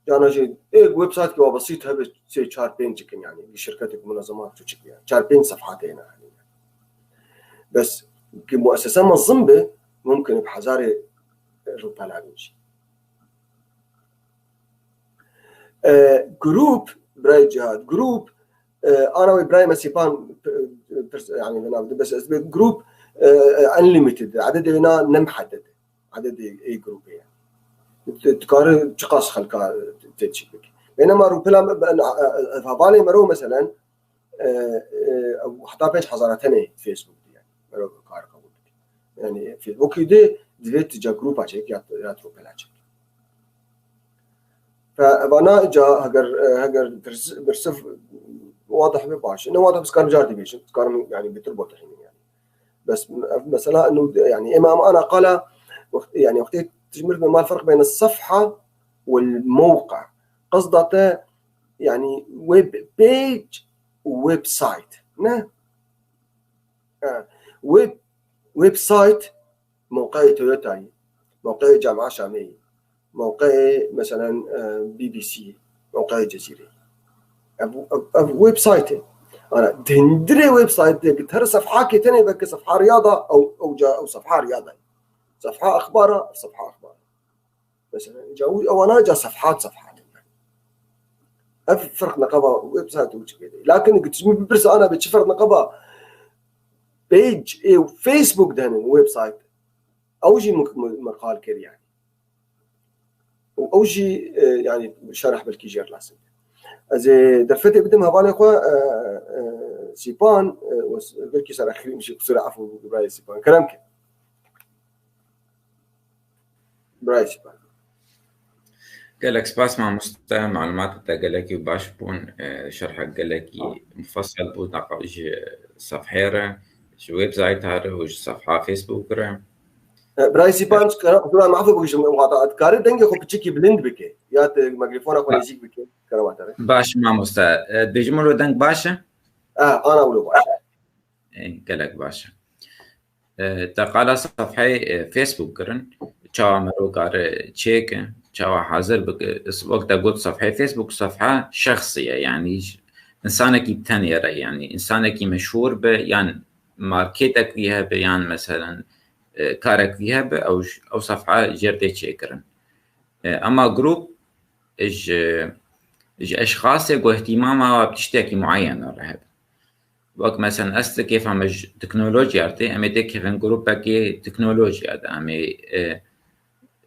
جانا شيء ويب سايت كوا بسيط هذا شيء 4 بيج يعني لشركات ومنظمات شو يعني 4 بيج صفحتين يعني بس كمؤسسة منظمة ممكن بحزارة روبل عميش جروب براي جهاد جروب أنا وإبراهيم السيبان يعني بس جروب unlimited عدد هنا نمحدد عدد أي جروب يعني تقارن تقاس خلقها تتشبك بينما روبلا فبالي مرو مثلا أو حتى بيج حضارتنا فيسبوك يعني مرو كار قبول يعني فيسبوك يدي ديت جا جروب أشيك يا روبلا أشيك فأنا جا هجر برسف واضح بباش إنه واضح بس كان جاردي بيش كان يعني بتربط الحين يعني بس مثلا إنه يعني إمام أنا قال يعني وقتي تجمل ما الفرق بين الصفحة والموقع قصده يعني ويب بيج وويب سايت ويب سايت موقع تويوتا موقع جامعة شامية موقع مثلا BBC موقع الجزيرة ويب سايت أنا دندري ويب سايت ترى صفحة كتني بك صفحة رياضة أو صفحة رياضة صفحه اخبار صفحه اخبار مثلا جاوي او انا جا صفحات فرق نقابه ويب سايت وكذا لكن قلت برس انا بتشفر نقابه بيج فيسبوك ده ويب سايت او شيء مقال كذا يعني او شيء يعني شرح بالكيجير لازم از دفتي بدم هبالي اخو سيبان بالكي صار اخري مش بسرعه عفوا براي سيبان كلامك براي سيبان قال لك سباس مع مستوى معلومات قال لك باش بون شرحك قال لك مفصل بود نقاش صفحه شو ويب سايت هذا وش صفحه فيسبوك براي سيبان كلام ما عفوا بقول مقاطعات كاري دنجي خو بتشيكي بلند بك يا ميكروفون اكو يجيك بك كلامات باش مع مستوى بيجملو دنج باشا انا اقول باشا قال لك باشا تقال صفحه فيسبوك كرن تشاو مرو قار تشيك تشاو حاضر بك وقت قلت صفحه فيسبوك صفحه شخصيه يعني انسانك يبتنيره يعني انسانك مشهور ب يعني ماركتك فيها بيان مثلا كارك فيها او صفحه جردي تشيكرن اما جروب اج اشخاص يقو اهتمامها بتشتكي معين ولا وقت مثلا است كيف هم تكنولوجيا ارتي امي تك كيف جروب كي تكنولوجيا ده امي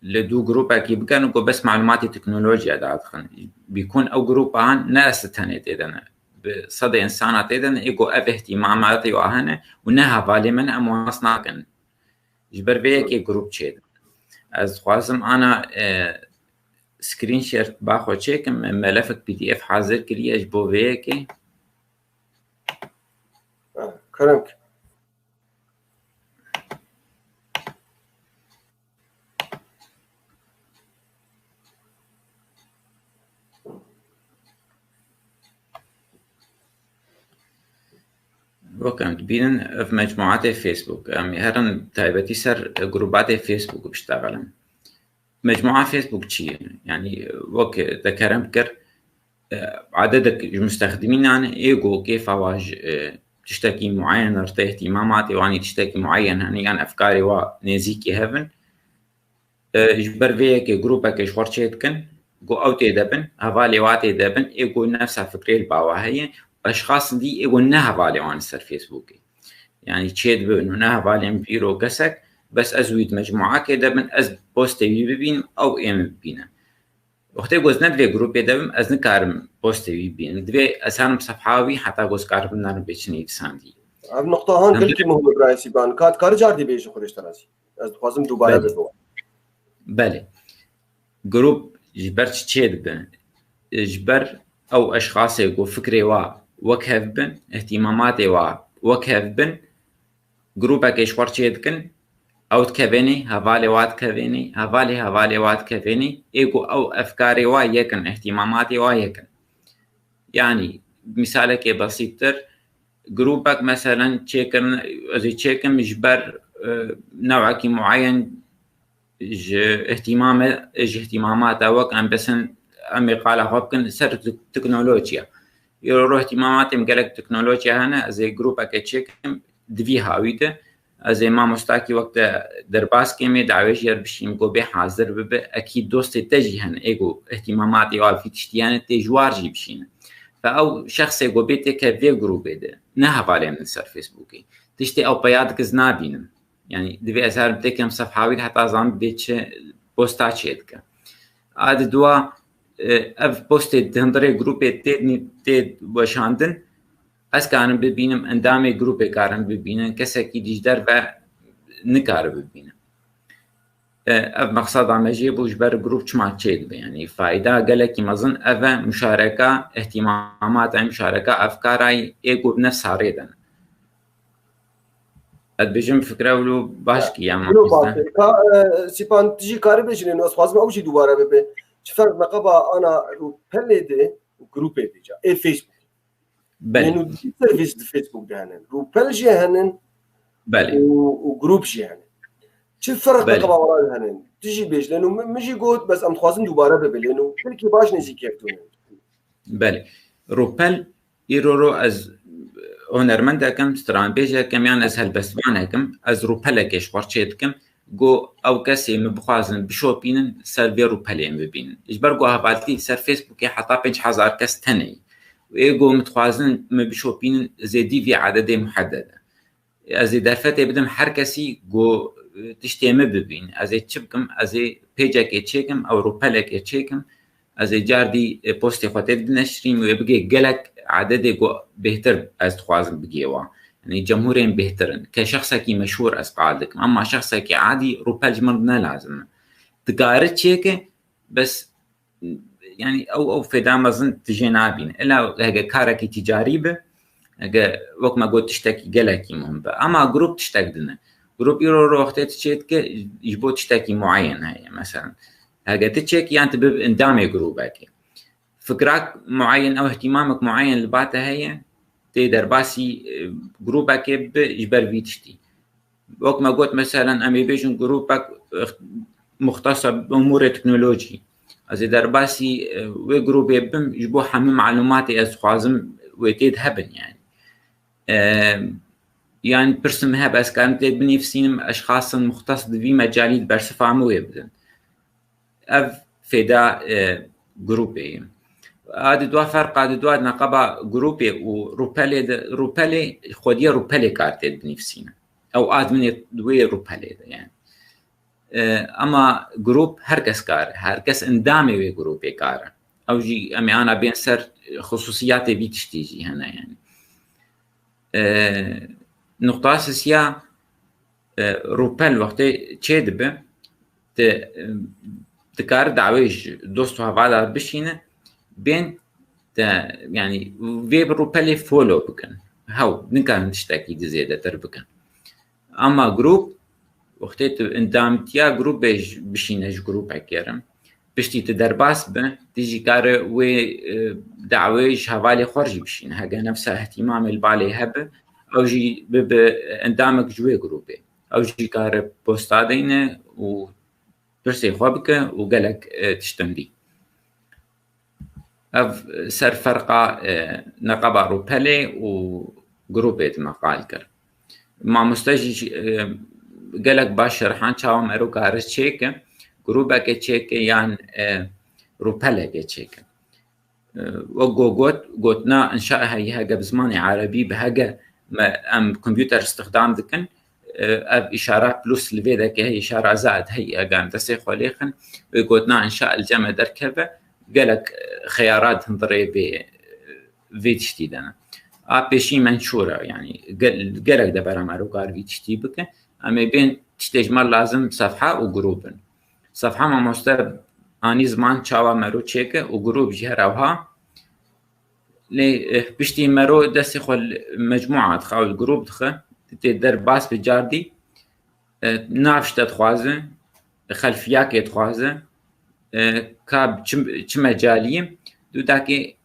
لدو جروب كي بكانوا بس معلومات تكنولوجيا ده ادخل بيكون او جروب عن ناس تانية اذا بصدى انسانات اذا يقو اهتمامات واهنا ونها بالي من ام مصنعكن جبر بيكي جروب تشيد از خوازم انا سكرين شير باخو تشيك ملفك بي دي اف حاضر كلي اجبو بيكي كلامك وكانت بين في مجموعات فيسبوك هرن تايبتي سر جروبات فيسبوك بشتغلن مجموعة فيسبوك شيء يعني وك ذكرم بكر عددك المستخدمين يعني ايجو كيف واج تشتكي معين ارتي اهتماماتي واني تشتكي معين يعني افكاري ونزيكي هفن جبر فيك جروبك شورشيتكن جو اوتي دبن هفالي واتي دبن ايجو نفسها فكري الباوا هي اشخاص دي ايجو نها فالي وان سر فيسبوكي يعني تشيد بانه نها فالي بيرو كسك بس ازويد مجموعه كده من از بوستي بيبين او ام بينا وقتی گوز ندوی گروپی دارم از نکارم پستی ببینم دوی اسانم صفحاوی حتی گوز کارم نرم بچنی ساندی. اب نقطه هان کلی مهم برایسی بان کار جاردی بیش خودش تراسی از خوازم دوباره بگم. بله. گروپ جبر چید بن جبر او اشخاصی گو فکری وکهف بن اهتماماتی وکهف بن گروپا کشور چید کن اوت كافيني هفالي وات كافيني هفالي وات كافيني ايجو او افكاري وايكن اهتماماتي وايكن يعني مثالك بسيطر جروبك مثلا تشيكن زي تشيكن مجبر نوعك معين اهتمامات وك ام بس امي قال هوكن سر تكنولوجيا يروح اهتماماتي مقالك تكنولوجيا هنا زي جروبك تشيكن دفي هاويده زي ما مستاكي وقت درباس كمي دعويش يربشيم قو بي حاضر ببي أكيد دوستي تجيهن إيقو اهتماماتي وفي تشتيانة تجوار جيبشين فأو شخص إيقو بيتي كفي جروبي ده نها بالي من سر فيسبوكي تشتي أو بيادك زنابينم يعني دفي أسهر بتكم صفحاوي حتى زان بيتش بوستات شيدك عاد دوا أف بوستي دهندري جروبي تيد وشاندن از کارم ببینم اندامی گروپ کارم ببینم کسی که دیجدر و نکار ببینم اف مقصد عمجی بوش بر گروپ چما چید به یعنی فایده گله کی مزن اف مشارکه اهتمامات مشارکه افکارای ایگو نفس هریدن اد بجم فکره ولو باش کی یا سیپان تجی کاری بجنین از خواستم اوجی دوباره ببه چه فرق نقبه انا رو پلیده گروپ دیجا ای فیسبوک لأنه سيرفيس فيسبوك ده هنن روبل جي هنن وجروب جي هنن شو الفرق بين قبائل هنن تجي بيش لأنه مش يقول بس أم تخاصم دوباره ببل لأنه كل باش نزي كيف تونه بله روبل يرورو از هنرمند كم ستران بيجا كم يعني از هالبسوان كم از روبل كيش ورشيت كم جو او كسي مبخوازن بشوبين سيرفيرو بلين ببين اجبرغو هبالتي سر فيسبوك حتى 5000 كاس تني ويجو متخوازن مبشوبين زي في عدد محدد ازي دافته بدم حركسي جو تشتيم ببين ازي تشبكم ازي بيجك تشيكم او روبلك تشيكم ازي جاردي بوستي خاطر بنشرين ويبقى جلك عدد جو بهتر از تخوازن بجيوا يعني جمهورين بهترن كشخصك مشهور أسقالك أما شخصك عادي روبال مرنا لازم تقارد شيء بس يعني أو في دام أظن تجنابين إلا هذا كارك تجاري به هذا وقت ما قلت تشتكي جلكي مهم أما جروب تشتكدنا جروب يرو وقت تشيك يجبو تشتكي معين هاي مثلا هذا تشيك يعني تبي اندامي جروبك فكرك معين أو اهتمامك معين اللي بعتها هي تقدر باسي جروبك يجبر فيتشتي وقت ما قلت مثلا أمي بيجن جروبك مختص بأمور التكنولوجي أزي درباسي وجروب يبم يجبو حمل معلوماتي أز خوازم ويتيد هبن يعني برسم هب أز كانت تبني في سينم أشخاص مختص في مجالي برسفة عمو يبدن أف فدا جروبي هذا دوا فرق هذا دوا نقابة جروبي وروبالي خودية روبالي كارتة بنفسينا أو آدمين دوي روبالي يعني أما جروب هركس كار هركس اندامي في جروبي كار أو جي أمي أنا بينسر خصوصياتي بيتشتيجي هنا يعني نقطة أساسية روبال وقت تشيدبه تكار دعويش دوستو هفالا بشينه بين يعني في روبالي فولو بكن هاو نكان تشتكي دي زيادة تربكن أما جروب وقتت اندامتيا جروب بشينش جروب عكيرم بشتي تدرباس به تيجي كاره و دعويش هوالي خارجي بشين هاجا نفسها اهتمام البالي هبه أو جي اندامك جوي جروبي أو جي كاره بوستادينه و برسي خوابك وقالك تشتمدي أف سر فرقة نقابة روبالي وجروبات مقال كر ما مستجي قالك باشر حان شاوم أرو كارس تشيك جروبك تشيك يعني روبالي تشيك وقوتنا إنشاء هيها قبل زمان عربي بهجا أم كمبيوتر استخدام ذكن أب إشارات بلس لفيدا كهي إشارة زائد هي أقام تسيخ وليخن وقوتنا إنشاء الجمع دركبة قالك خيارات هنضري بفيتشتي دانا بيشي منشورة يعني قالك دبرا ماروكار فيتشتي بك أما بين تشتجمر لازم صفحة وجروبن صفحة ما مستب آني زمان شاوا مرو تشيك وجروب جهروها لي بشتي مرو دسي خل مجموعة تخاول الجروب دخل تقدر باس بجاردي نافش تتخوازن خلفياك يتخوازن كاب چه مجالية دو داكي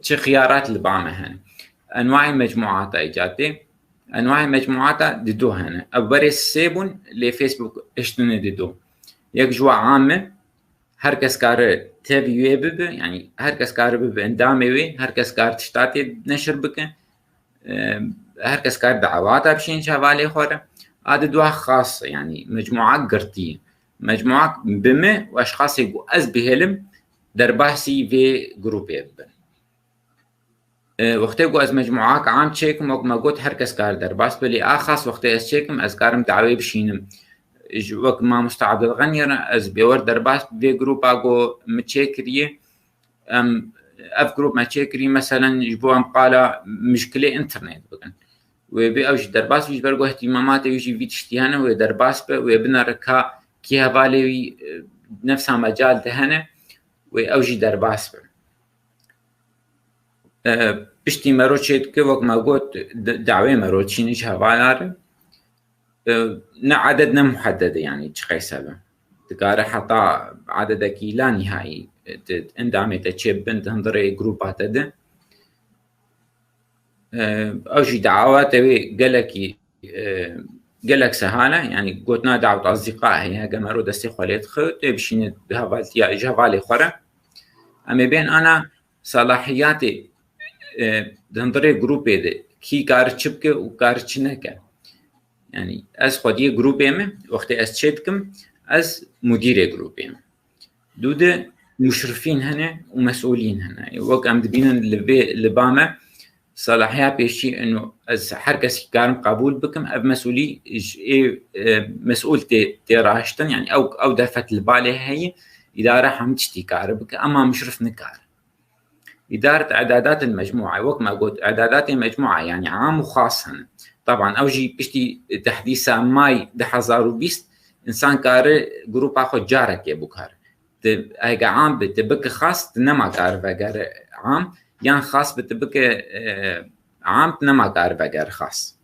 چه خيارات اللي بعمهن أنواع مجموعات إيجاتي أنواع مجموعات ددو هنا أبرز سيبون لفيسبوك اشتني ددو يك جوا عامة هر کس کار تبیه ببه يعني هر کس کار ببه اندامه وی هر کس کار تشتاتی نشر بکن هر کس کار دعوات بشين شوالي خوره هذا دوا خاصة يعني مجموعات قرطية مجموعات بمه واشخاص يقو از بهلم در بحثي في جروبي ببن وقتی يقو از مجموعات عام تشيكم وقت ما قلت هر کس کار در بحث بلي آخاص وقتی از تشيكم از کارم دعوي بشينم وقت ما مستعد الغنيرة از بيور در بحث في جروب اقو متشيكريه اف جروب متشيكري مثلا يجبوهم قال مشكلة انترنت بكن وبيأوش درباس ويش برغو اهتماماته ويجي فيتشتيهانه ويدرباس به ويبنى ركا كي هفالي نفسها مجال دهنه ويأوشي درباس به بشتي مرو تشيد وقت ما قلت دعوة مرو تشينيش هفالاره عددنا محددة يعني تشخيصها تقاري حتى عددك لا نهائي اندامي تشيب بنت هندري جروبات ده أوجي دعوات قالك سهالة يعني قلتنا دعوة أصدقاء هي قمرو دستي خليت خط بشين بهالتيا جهالي خرا أما بين أنا صلاحياتي هندري جروبي ده كي كار تشبك وكار تشنكه يعني از خودی گروپیم وقتی از چت کم از مدیر گروپیم دوده مشرفين هنا ومسؤولين هنا وقت عم تبين لبامة صلاحيات بشيء انه از هر کسی کارم قبول بكم اب مسؤولي مسؤول تراشتن يعني او دفت البالي هي اداره هم تشتي كار بك اما مشرف نكار اداره اعدادات المجموعه وقت ما قلت اعدادات المجموعه يعني عام وخاص هنا طبعا اوجي بشتي تحديثا ماي 2020 انسان كار جروب اخو جارك يا بكار هيك عام بتبقى خاص تنما كار فقر عام يعني خاص بتبقى عام تنما كار فقر خاص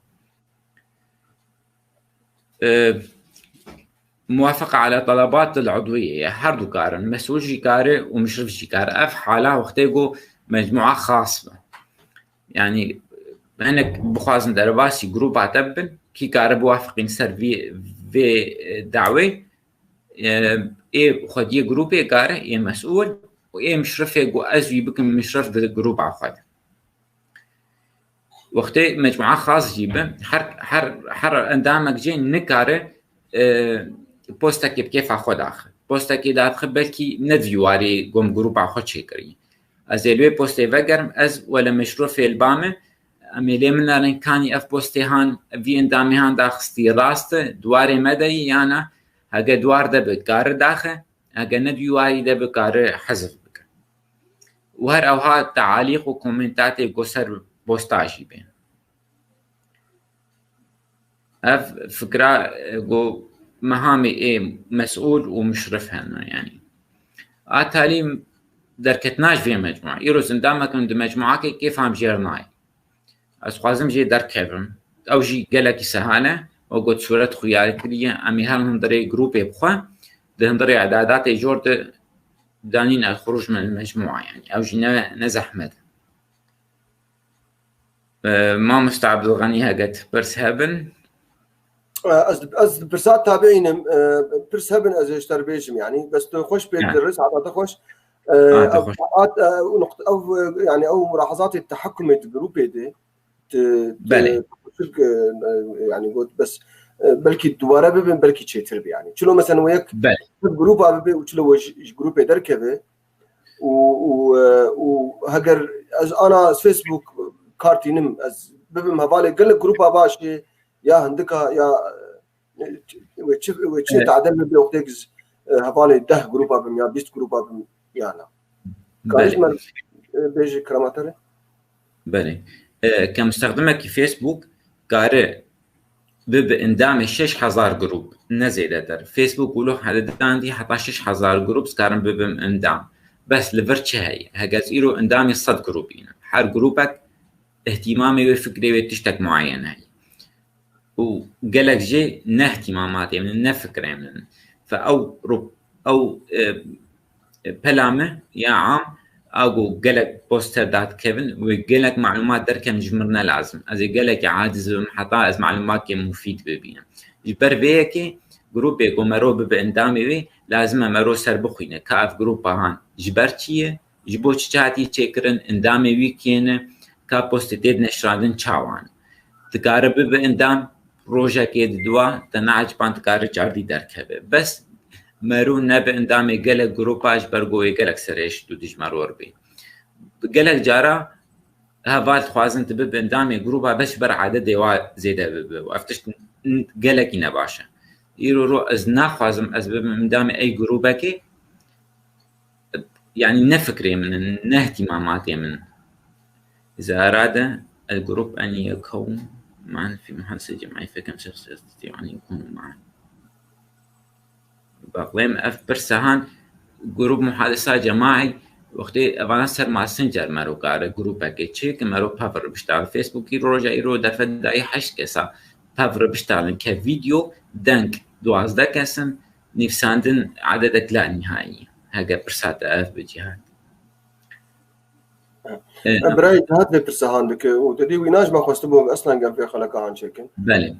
موافقة على طلبات العضوية هردو كار مسؤول جي كار ومشرف جي كار اف حالة وقتيقو مجموعة خاصة يعني انك بخوازن درباسي جروب عتبن كي كار بوافقين سر في دعوة ايه خديه جروب كار ايه مسؤول وايه مشرف يقو ازوي بكم مشرف ذا الجروب عخد وقتي مجموعة خاص جيبه حر اندامك جين نكاره بوستك بكيف اخد اخر بوستك اذا تخبلكي ندفيواري قوم جروب اخد شكري ازيلوي بوستي فقرم از ولا مشروع في البامه اميلي من كاني اف بوستي هان في اندامي هان داخستي راست دواري مدي يعني هاگه دوار ده بکار داخل هاگه ندیواری ده بکار حذف بکن و هر اوها تعالیق و کومنتات گسر بوستاجی بین اف فكرة جو مهامي ايه مسؤول ومشرف هنا يعني اتالي دركتناش في مجموعة يروز اندامك عند مجموعة كيف هم جيرناي از خوازم جي دركبم او جي قلقي سهانة وقد صورة خياري كلية امي هل هندري جروب يبخوا ده هندري اعدادات جورد دانين الخروج من المجموعة يعني او جي نزح مدى ما مستعب الغنيها قد برس هابن از برسات تابعين برس هابن از اشتر بيجم يعني بس تخش بيدرس عطا تخش او يعني او ملاحظات التحكم الجروب دي يعني قلت بس بلكي دواره ببن بلكي تشيتر يعني شلو مثلا وياك جروب ابي وشلو جروب دركبه وهجر از انا فيسبوك كارتينم از ببن هبالي قال لك جروب اباشي يا عندك يا وتشوف تعدل بوقتك هبالي 10 جروب ابم يا 20 جروب ابم يعني كاريزما بيجي كراماتره بله كمستخدمك فيسبوك قاره بإندام 6000 جروب نزيده در فيسبوك ولو حدد عندي حتى 6000 جروب سكارن ببم اندام بس لفرتش هي هجاز إيرو اندامي صد جروبين حر جروبك اهتمامي وفكري وتشتك معين هي وقالك جي نه اهتماماتي من نه فكري من فأو رب أو بلامه يا عام اقو قالك بوستر دات كيفن وقالك معلومات در كم جمرنا لازم ازي قالك عاجز محطة از معلومات كم مفيد ببينا جبر بيكي جروبي قمرو باندامي بي لازم مرو سر بخوينه كاف جروب هان جبر چيه جبو چاتي چكرن اندامي بي كينه كا بوست تيد نشرادن چاوان تقارب باندام روجا كيد دوا تناج بان تقارب جاردي در كبه بس مرو نب اندامي قالك جروباج برقوي قالك سريش دو ديج مرور بي قالك جارا هافال خوازن تبب اندامي جروبا بس بر عدد دوا زيادة بب وافتشت قالك نباشا يرو رو از ناخوازم از بب اندامي اي جروباكي يعني نفكري من نهتماماتي من اذا اراد الجروب ان يكون معا في محادثة جماعية فكم شخص يستطيع ان يكون معا باقليم اف برسهان جروب محادثة جماعي وقتی اوانسر ماسنجر مرو کار گروپ که چه که مرو پاور بشتغل فیسبوکی رو جایی رو دفعه دای 8 کسا پاور بشتغلن که ویدیو دنگ 12 کسن نفساندن عددك لا نهائي هاجا برسات اف بجهات براي جهات برسهان بك ودي ويناج ما خستبو اصلا كان في خلقها عن شكل بله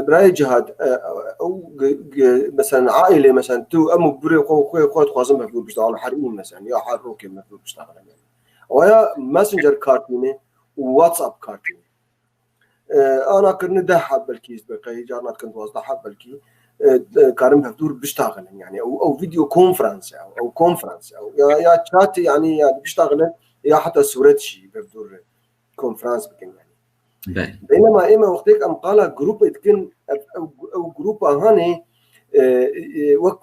براي جهاد او مثلا عائله مثلا تو امو بري خويا خوازم مفروض بيشتغلوا حريم مثلا يا حروك مفروض بيشتغلوا يعني ويا ماسنجر كارتيني وواتساب كارتيني انا كنت ندحب بالكيس بقى جارنات كنت واصدحب بالكي كارم بفدور بيشتغل يعني او فيديو كونفرنس او كونفرنس او يا تشات يعني بيشتغل يا حتى صورة شيء بفدور كونفرنس بكن يعني بينما اما وقتك ام قال جروب تكن او جروب هاني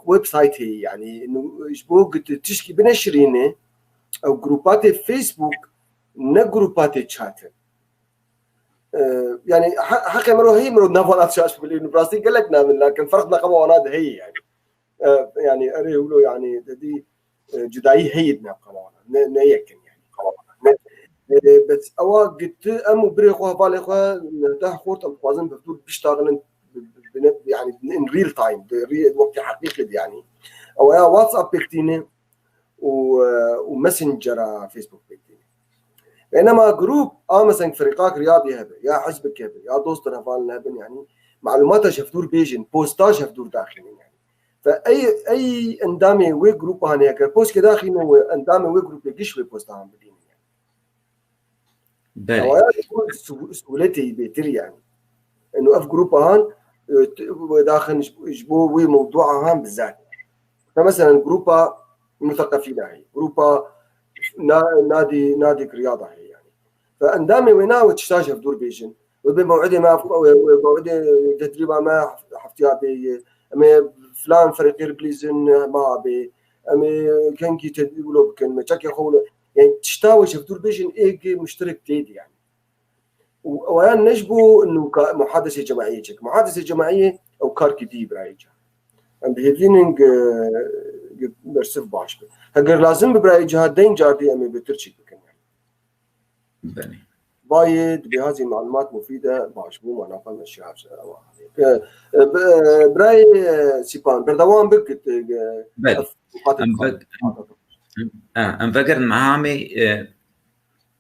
ويب سايت هي يعني انه يشبوك تشكي بنشرينه او جروبات فيسبوك نا جروبات تشات يعني حقا مرو هي مرو نافونات شاش باليونيفرسيتي قال لك نعمل لكن فرقنا قوانات هي يعني يعني اري يقولوا يعني دي جداي هي قوانات نيكن يعني قوانات بس اوا قلت امو بري خو بالي خو نتاح خورت الفازن بفدور بيشتغل يعني ان ريل تايم وقت حقيقي يعني او يا واتساب بيكتيني وماسنجر فيسبوك بيكتيني بينما جروب مثلا فريقاك رياضي هبه يا حزبك هبه يا دوستنا فالن هبن يعني معلوماتها شفتور بيجن بوستاج شفتور داخلين يعني فاي اندامي وي جروب هناك بوست داخلي واندامي وي جروب يجيش وي بوست هم بدين يعني او سهولتي بيتر يعني انه اف جروب هان داخل يجبو وي موضوع هان بالذات فمثلا جروب مثقفين هي جروب نادي رياضه هي يعني فاندامي وينها وتشتاج في دور بيجن وبموعده ما موعده تدريبها ما حفتيها ب فلان فريق بليزن ما ب كان كي تقولوا كلمه تشكي خول يعني تشتاوش في دور بيجن ايه مشترك تيدي يعني ويان نجبو انه محادثه جماعيه محادثه جماعيه او كاركي دي برايجا and behaving برسف باش هجر لازم ببراي جهادين جاردي امي بترشي بكن يعني بايد بهذه المعلومات مفيده باش مو انا فهم الشيء براي سيبان بردوان بك ام فكر معامي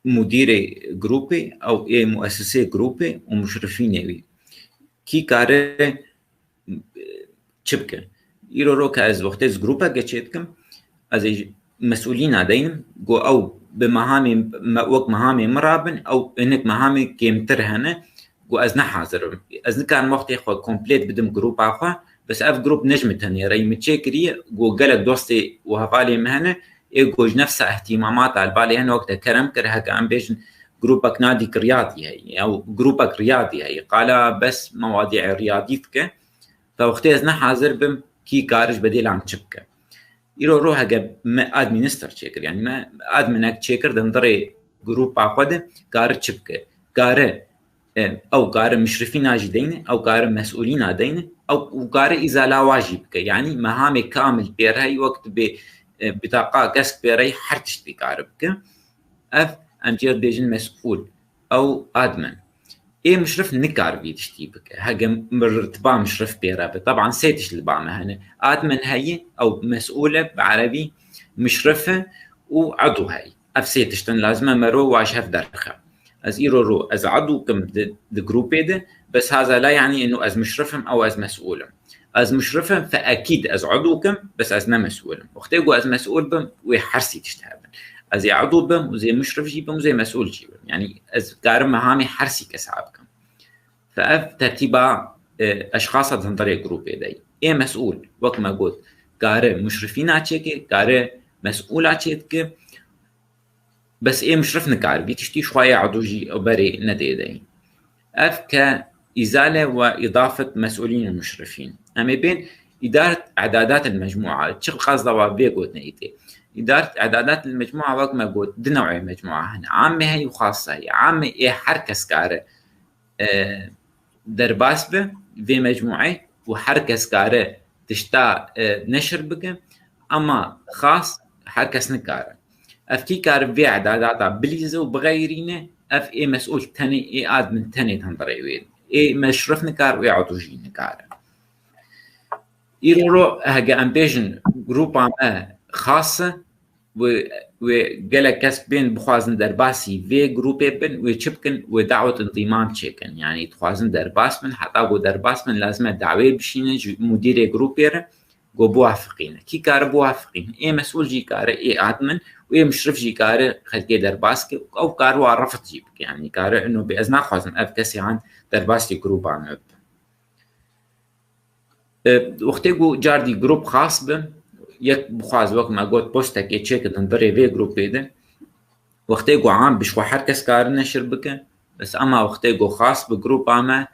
مدير جروبي او ايه مؤسسه جروبي ومشرفين يبي كي كاره شبكه يرو كاز وقتز جروبا جتشتكم از مسؤولين عدين جو او بمهامي وقت مهامي مرابن او انك مهامي كيمتر هنا جو ازنا حاضر ازنا كان وقت يخو كومبليت بدم جروب اخوا بس اف جروب نجمت هني راي متشكري جو قالك دوستي وهفالي مهنه يجوج نفس اهتمامات على بالي هنا وقتها كرم كره عم بيجن جروبك نادي رياضي هي او جروبك رياضي هي قال بس مواضيع رياضيتك فوقتها ازنا حاضر بم كي كارج بديل عم تشبكه يروح جاب ما ادمنستر تشيكر يعني ما ادمنك تشيكر دندري جروب عقده كار تشبكه كار او كار مشرفين اجدين او كار مسؤولين ادين او كار اذا لا واجبك يعني مهام كامل بيرهي وقت بطاقه كسب بيرهي حرتش بكاربك اف امجير بيجن مسؤول او ادمن ايه مشرف نكار بيدشتي بك هاجم مرتبا مشرف بيرابه طبعا سيتش البعمه هنا ادمن هي او مسؤوله بعربي مشرفه وعضو هي افسيتشتن لازم مرو واش هف درخه از ايرو از عضو كم د جروب ده بس هذا لا يعني انه از مشرفهم او از مسؤولهم از مشرفهم فاكيد از عضوكم بس از مسؤولهم وقتيجو از مسؤول بم ويحرسي تشتهبن از عضو بم وزي مشرف جيبم وزي مسؤول جيبم يعني از قارم مهامي حرسي كسعابكم فاف ترتيبا اشخاص عن طريق جروب داي ايه مسؤول وقت ما قلت قارم مشرفين اتشيك قارم مسؤول اتشيك بس ايه مشرفنا قارب بيتشتي شويه عضوجي او بري ندي داي اف كازاله واضافه مسؤولين المشرفين اما بين اداره اعدادات المجموعه شغل خاص ضوا بيقوت نيتي إدارة إعدادات المجموعة وقت ما قلت دي نوعية مجموعة هنا عامة هي وخاصة هي عامة إيه حركة سكارة درباسبة في مجموعة وحركة سكارة تشتا نشر بك أما خاص حركة سنكارة أفتي كار في إعدادات بليزة وبغيرينه أف إيه مسؤول تاني إيه آدمن تاني تنطري وين إيه مشرف نكار وإيه عطوجي نكارة إيرو هجا أمبيجن جروب عام خاصة وقالك كسبين بخوازن درباسي في جروب بن ويشبكن ودعوة انضمام تشيكن يعني تخوازن درباس من حتى قو درباس من لازم دعوة بشينة مدير جروب جو بوافقين كي كار بوافقين ايه مسؤول جي كار ايه ادمن ويمشرف جي كاره خلكي درباسك أو كارو عرفت جيبك يعني كاره إنه بأزنا خوازم أف كسي عن درباسي جروب عن وقتيجو جاردي جروب خاص به يك بخواز وقت ما قلت بوستك يتشيك تنظري في جروب بيده وقتيجو عام بشوا حركس كارنا شربك بس أما وقتيجو خاص بجروب عما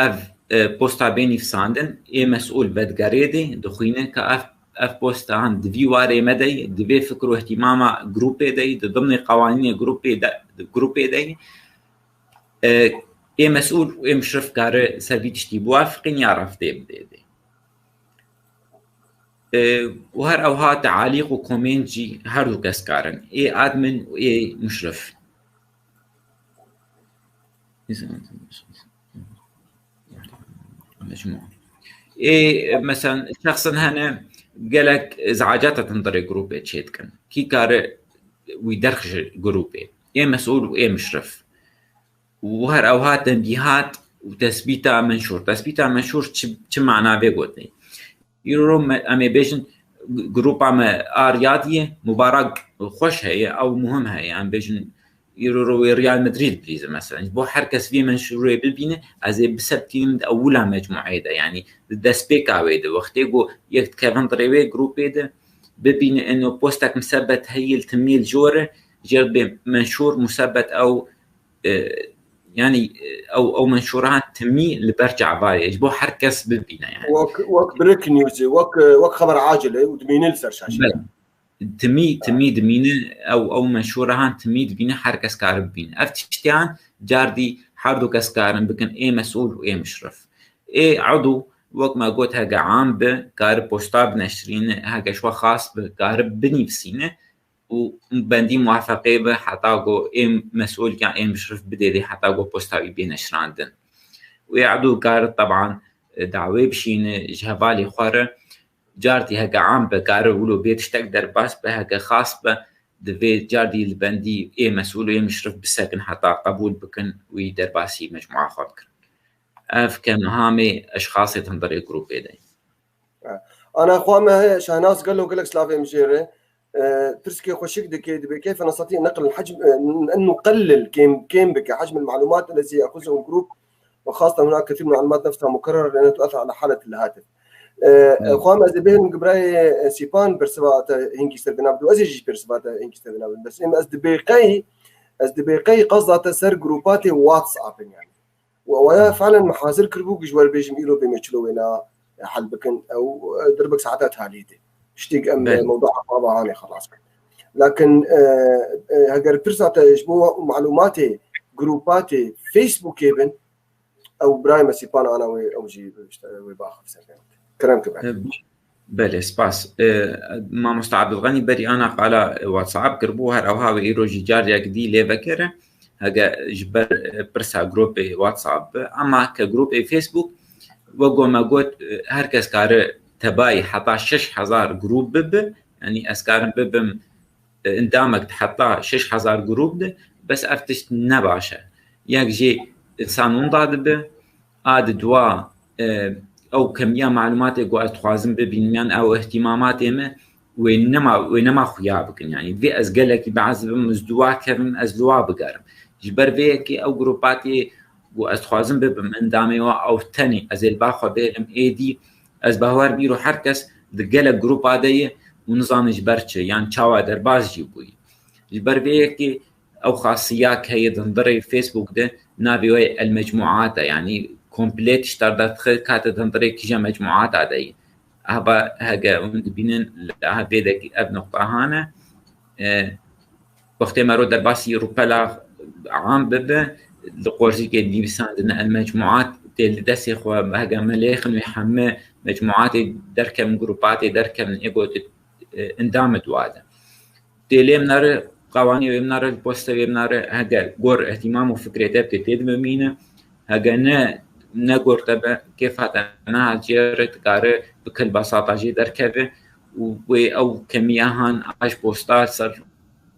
اف بوستا بيني في ساندن مسؤول بدقاريدي دخينه كاف بوستا عن دفي واري مدي دفي فكرو اهتماما جروبي دي ضمن قوانين جروبي دي مسؤول مشرف كار سرفيتشتي بوافقين يعرف دي وهر اوها تعاليق وكومنت جي هردو كسكارن ادمن مشرف مجموعة مثلا شخصا هنا قالك ازعاجات تنطري جروب تشيت كان كي كار ويدرخش جروبي مسؤول مشرف وهر اوها تنبيهات وتثبيتها منشور شو معناه بيقولني يروم امي بيجن جروب رياضيه مباراه خوش هي او مهم هي يعني بيجن يرو ريال مدريد بليز مثلا بو حركس في منشوري بالبينه از بسبتين اولها مجموعه يعني دسبيكا ويد وقتيغو يكت كيفن دريوي جروب ده ببينه انه بوستك مثبت هي التميل جوره جرب منشور مثبت او يعني او منشورات تمي اللي برجع بالي يجبو حركس بالبينه يعني وك بريك نيوز وك خبر عاجل ودمين السرشاشي تمي دمينه او منشورات تمي دمينه حركس كارب بين افتشتيان جاردي حردو كسكارن بكن مسؤول مشرف عضو وقت ما قلت هاجا عام بكارب بوستاب نشرين هاجا شو خاص بكارب بنفسينه وبندي موافقه به حتاقو مسؤول كان مشرف بديدي حتاقو بوستابي بينشراندن ويعدو كارب طبعا دعوي بشين جهبالي خواره جارتي هكا عام بكارب ولو بيتشتك درباس بهكا خاص به دفي جاردي البندي مسؤول مشرف بسكن حتى قبول بكن ويدرباسي مجموعة خاطر اف كمهامي اشخاص تنظري جروب ايدي انا اخوان شهناز قال له قال لك سلافي مجيره ترسكي خوشيك دكي كيف نستطيع نقل الحجم ان نقلل كيم بك حجم المعلومات التي ياخذها الجروب وخاصه هناك كثير من المعلومات نفسها مكرره لانها تؤثر على حاله الهاتف اخوان ازبين قبراي سيبان برسبات هنكي استخدام ازيج برسبات هنكي استخدام بس ام ازدبيقي قصده سر جروبات واتساب يعني ويا فعلا محاذر كربوك جوال بيجم يلو بيمشلو ولا حل بكن او دربك ساعات هاليدي اشتيق ام موضوع بابا هاني خلاص لكن هاجر برسات يجبو معلوماتي جروباتي فيسبوك يبن او برايم سيبان انا او جي باخذ سكن كلامك بعد بله سباس ما مستعد الغني بري انا قال واتساب كربوها او هاوي ايروجي جاريا قدي لي بكره هاجا جبر برسا جروب واتساب اما كجروب فيسبوك وقو ما قلت هركس كار تباي حطا 6000 جروب بب يعني اسكار ببم اندامك حطا 6000 جروب بس افتشت نباشا ياك جي انسان منضاد به اد دوا او كميه معلومات جو اتخازم ببينيان او اهتمامات ما وينما خيابك يعني في ازقلك بعض مزدوا كرم ازلوا بقرم جبر فيكي او جروباتي واتخازم بمندامي او تاني ازل باخو بهم ايدي از باور بيرو حركس دقلك جروب هذه ونظام جبرتش يعني تشاوا درباز جيبوي جبر فيكي او خاصيات هي تنظري فيسبوك ده نابي المجموعات يعني كومبليت اشتردت خلقات تنظري كيجا مجموعات عادية هبا هجا بينن هبيدك اب نقطة هانا وقت ما رو درباسي روبلا عام ببه لقورجي كدي بساندنا المجموعات تل دسي خو هجا مليخن ويحمى مجموعات دركم جروبات دركم ايجو اندامت وادا تليم نار قوانين ويمنار البوست ويمنار هجا جور اهتمام وفكرته بتتد بمينه هجا نقول تبع كيف أنا جرت قارئ بكل بساطة جدا كذا أو كمية هان عش بوستات صار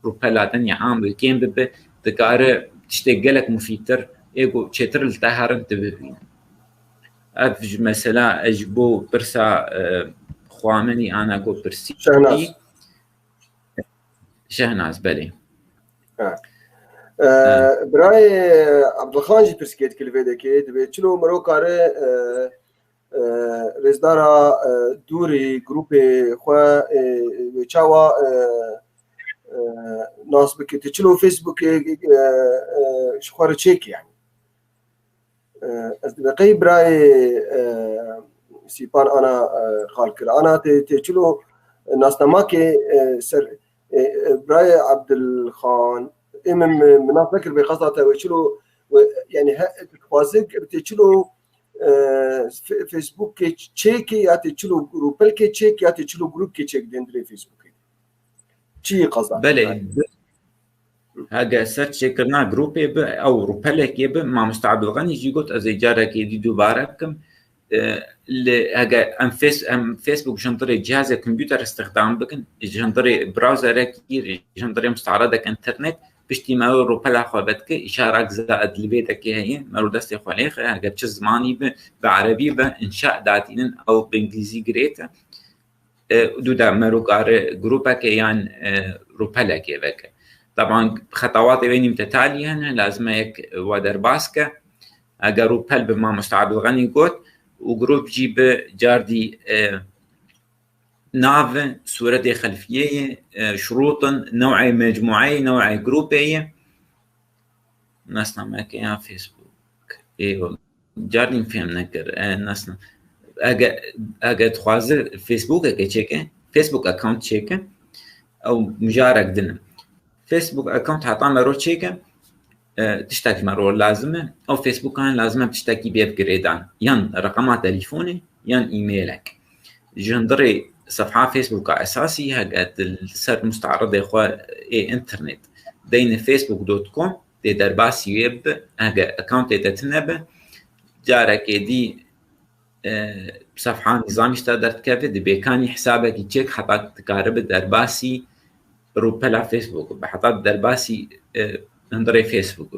روبلاتن يعام وكين بب تقارئ تشتغلك مفيتر إيجو تشتر التهرن تبين أفج مثلا أجبو برسا خوامني أنا أقول برسي شهناز بله برای عبدالخان پرسکیت کلیویده که دبی چلو مرو کاره رزدارا دوری گروپ خو چاوا ناس بکت چلو فیسبوک شخوار چیک يعني از بقي براي سيبان انا خالكر انا تشلو ناس نماكي سر براي عبد الخان من ناس فكر بخاصه وشلو يعني خوازق بتشلو فيسبوك تشيك يا تشلو جروب كي تشيك يا تشلو جروب كي تشيك دندري فيسبوك شي قصه بله هاجا سيرش كرنا جروب او روبلك مع مستعد الغني يجي قلت ازيجارك دي دوباركم هاجا ام فيسبوك جنطري جهاز الكمبيوتر استخدام بكن جنطري براوزرك جنطري مستعرضك انترنت بشتي ما روبلا خوبتك اشارك زائد لبيتك هي مرو دستي خليخ هاجا تش زماني بعربي بانشاء داتين او بانجليزي جريتا دودا مرو قار جروبك يعني روبلك يبك طبعا خطوات بيني متتالية هنا لازم هيك ودر باسكة جروب هل بما مستعد الغني قلت وجروب جيب جاردي ناف صورة دي خلفية شروط نوعي مجموعي نوعي جروبية ناسنا ماكي يا فيسبوك ايوه جاردي فهم نكر ناسنا اجا تخوازر فيسبوك اجا تشيكه فيسبوك اكاونت تشيكه او مجارك دنم فيسبوك اكونت حطام مرو تشيكا تشتكي مرو لازمه او فيسبوك كان لازمه تشتكي بابجريدان ين رقمات تليفوني ين ايميلك جندري صفحه فيسبوك اساسي هقت السر مستعرضه اخوه انترنت دين facebook.com دي درباسي ويب هقا اكونت تتنبه جارك دي صفحه نظامي تقدر تكفي دي بيكاني حسابك يتشيك حطاك تقارب درباسي روبلا فيسبوك بحطات درباسي هندري فيسبوك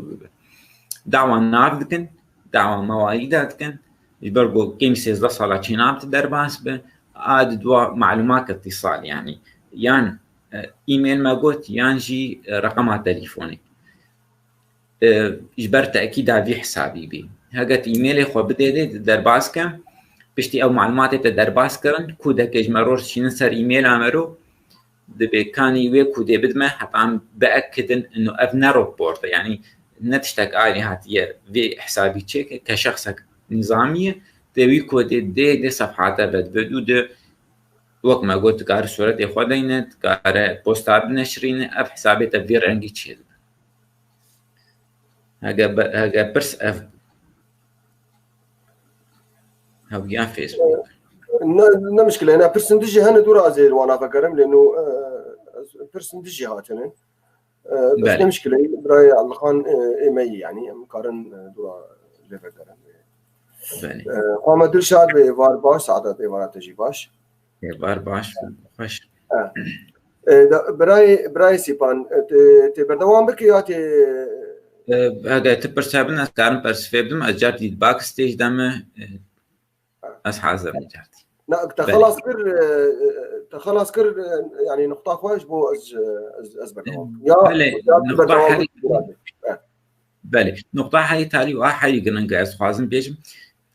دعوة نافذكن دعوة مواعيداتكن يبرقوا كيم سيزدا صلاة شنابت درباس عاد دوا معلومات اتصال يعني يان ايميل ما قلت يانجي رقمات تليفوني جبرت اكيد هذه حسابي بي هاقت ايميلي خو بديت درباسكن بشتي او معلومات درباس كرن كودك اجمرور شنسر ايميل عمرو دبي كان يويكو دي بدمه حتى بأكد إنه أبنى روبورت يعني نتشتك آلي هاتير في حسابي تشيك كشخصك نظامية دويكو دي صفحاته بدو دي وقت ما قلت كار صورة إخوة كار بوستات بنشرين أب حسابي تبدير رنجي تشيل هاقا برس أف هاقيان فيسبوك لا مشكلة أنا برسنتجي هنا دورة زي وانا فكرم لأنه برسنتجي هاتنين بس لا مشكلة براي على الخان إيمي يعني مقارن دورة اللي فكرم قام دلشاد بإيفار باش سعادات إيفارات تجي باش إيفار باش خوش براي سيبان تبردوان بك يا هذا تبرسابنا كارن برسفيبدم أجارتي باك ستيج دمه أسحازر نجارتي لا تخلص كر يعني نقطة خوش بو از برنامج يا بله نقطة هاي تالي واحد يقولن قاعد خوازن بيجم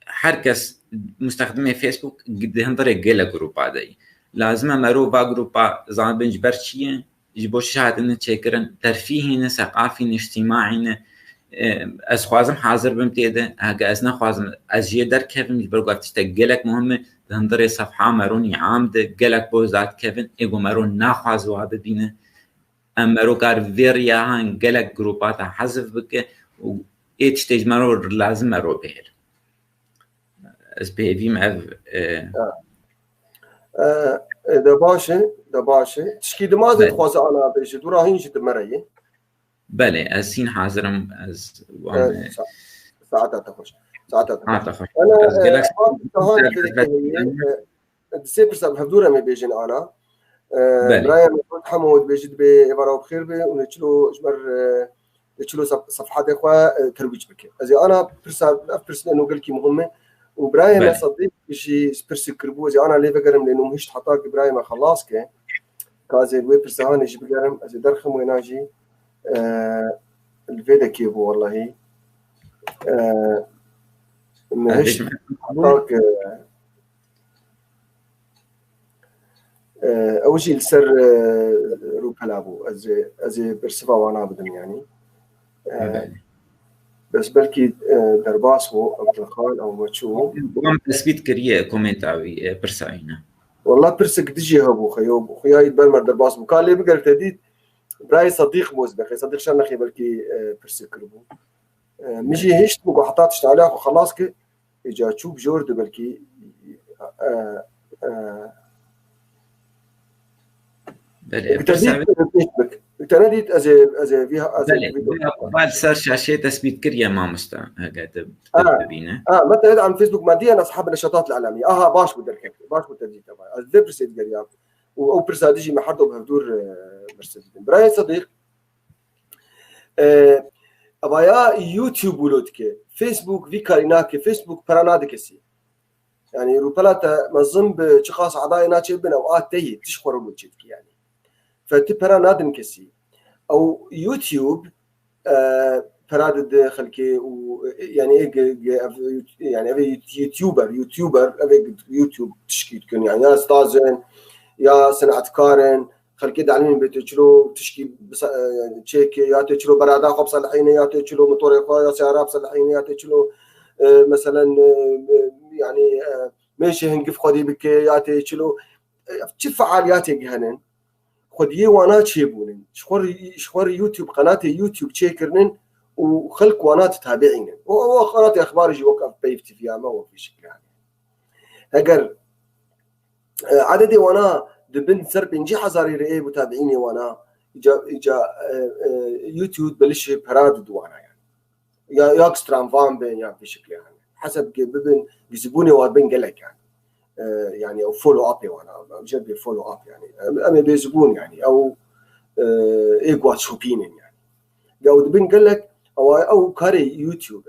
حركس مستخدمي فيسبوك قد هندري جيلا جروبا داي لازم مرو با جروبا زان بنج برشيه يجبوش شهادة تشكرن ترفيهنا ثقافي اجتماعي از خوازم حاضر بمتيده هاگه از نخوازم از جه در کفن يبرو گفتشتا گلک مهمه دهندر صفحه مروني عامده گلک بوزات کفن اگو مرون نخوازوها ببینه ام مرو کار ویریا هن گلک گروپات حذف بکه و ایچ تیج مرو لازم مرو بهر از بهویم او ده باشه تشكي دمازت خوازه انا بيجي دورا هين جد مريه بله از سين حاضرم از ساعات تخش انا از جلاكسي ديسيبرس بحضورها ما بيجين انا برايا محمود بيجد بإبارة بخير بي ونشلو اجمر نشلو صفحات اخوة ترويج بك ازي انا برس انه قلكي مهمه وبرايا ما صديق شي برس كربو ازي انا ليه بقرم لانه مش حطاك برايا ما خلاص كي كازي الويب برسهاني جي بقرم أزي درخم ويناجي الفيدا كيبو والله مهش حطاك أول شيء السر روبلابو أزي برسفا وانا بدم يعني بس بلكي درباسو أو تلخان أو ماتشو وام تثبيت كريه كومنت أوي برساينا والله برسك دجي هبو خيوب خيا يتبرمر درباسو قال لي بقر تديد براي صديق موز بخي صديق شنخي بلكي برسك ربو مجي هشت مو حطاتش عليها وخلاص كي إجا تشوف جورد بلكي تناديت أزي فيها بعد صار شاشة تثبيت كريه ما مستا هكذا بينا مثلا عن فيسبوك ماديا أنا أصحاب النشاطات الإعلامية باش بدرك باش بدرجي تبع أزي برسيد قريب أو برسادجي ما حدا بهدور برسيد براي صديق أبايا يوتيوب ولودك فيسبوك في كاريناك فيسبوك برانادك سي يعني روبلاتا مظن بشخاص عضاي ناتشي بنا أوقات تهي تشخور وجهك يعني فتبرا نادن كسي أو يوتيوب برادد خلكي يعني يعني أبي يوتيوبر أبي يوتيوب تشكي تكون يعني يا استاذن يا صناعة كارن خلكي دعلين بتشلو تشكي تشيك يا تشلو برادا خب صلحيني يا تشلو موتور يا سيارة صلحيني يا تشلو مثلا يعني ماشي هنقف خدي بك يا تشلو شوف فعالياتي هنن خديه وانا تشيبونن شخور يوتيوب قناتي يوتيوب تشيكرنن وخلق وانا تتابعين وقناتي اخبار يجي وقف بيفتي فيها ما هو في شكل يعني اگر عددي وانا دبن سرب نجي حزاري رئي متابعيني وانا اجا يوتيوب بلش براد وانا يعني يا اكسترام فان بين يعني في شكل يعني حسب ببن يزبوني وابن قلك يعني او فولو اب وانا جنبي فولو اب يعني انا بيزبون يعني او ايجوات شوبين يعني قاعد بنقول لك او كاري يوتيوب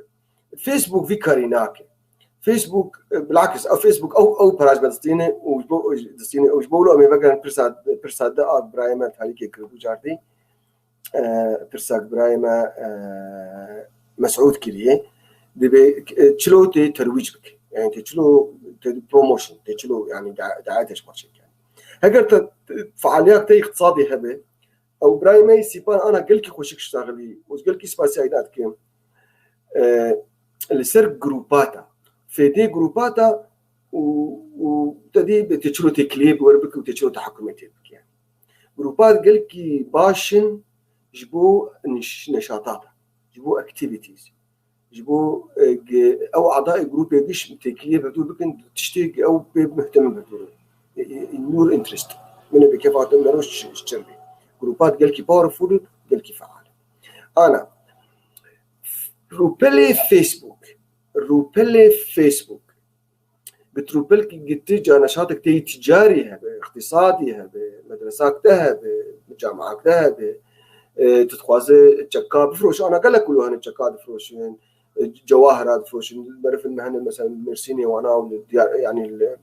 فيسبوك في كاريناك فيسبوك بالعكس او فيسبوك او براج بدستيني وجبولو امي بقى برساد ابراهيم تاريخي كربو جاردي برساد ابراهيم مسعود كليه دبي تشلو ترويج بك يعني تشلو بروموشن تشلو يعني دعايتش مارشيك يعني هقدر فعاليات اقتصادي هبه او برايمي سيبان انا قلت خوشك اشتغلي وقلت سباسيات كم اللي سر جروباتا في دي جروباتا وتدي بتشلو تكليب وربك وتشلو تحكمتك يعني جروبات قلت باشن جبو نشاطات جبو اكتيفيتيز جبو او اعضاء جروب يجيش تكليف بدو بكن تشتيق او مهتم بدو نور انترست من بكيفات مروش تشربي جروبات قال كي باورفول قال كي فعال انا روبلي فيسبوك بتروبلك جتجا نشاطك تي تجاري هبه اقتصادي هبه مدرسات هبه جامعات هبه تتخوازي تشكا بفروش انا قال لك كلها هن تشكا بفروشين جواهرات فروشين بعرف ان هن مثلا مرسيني وانا يعني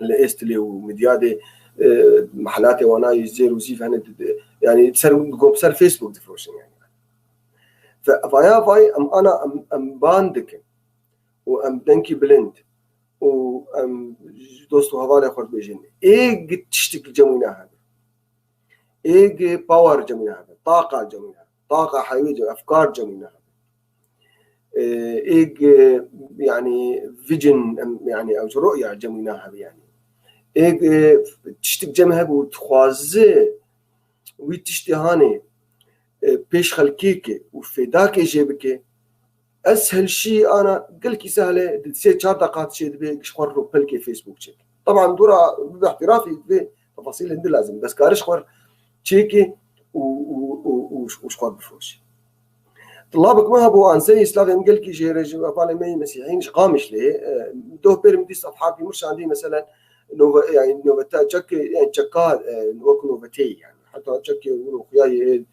الاستلي ومديادي محلاتي وانا يزير وزيف هن يعني بسر فيسبوك دفروشين يعني فيا فاي انا ام باندك وام دنكي بلند وام دوستو هذا اخر بيجين ايه تشتكي جمينا هذا ايه باور جمينا هذا طاقه جمينا طاقه حيويه افكار جمينا ايه يعني فيجن يعني او رؤيه جمينا هذا يعني ايه تشتك جمها وتخوازي وتشتهاني بيش خلكيك وفداك جيبك اسهل شيء انا قلك سهله تسي 4 دقائق شيء بيك شخور روبلكي فيسبوك تشيك طبعا دورا باحترافي بتفاصيل عندي لازم بس كارش خور تشيكي وشخور بفروش طلابك ما هبوا انسي سلافي مقلكي جيرج بالمي مسيحيين قامش ليه دو بيرمدي صفحات مش عندي مثلا يعني نوفتا تشك يعني تشكا نوفنوفتي يعني حتى تشك يقولوا خياي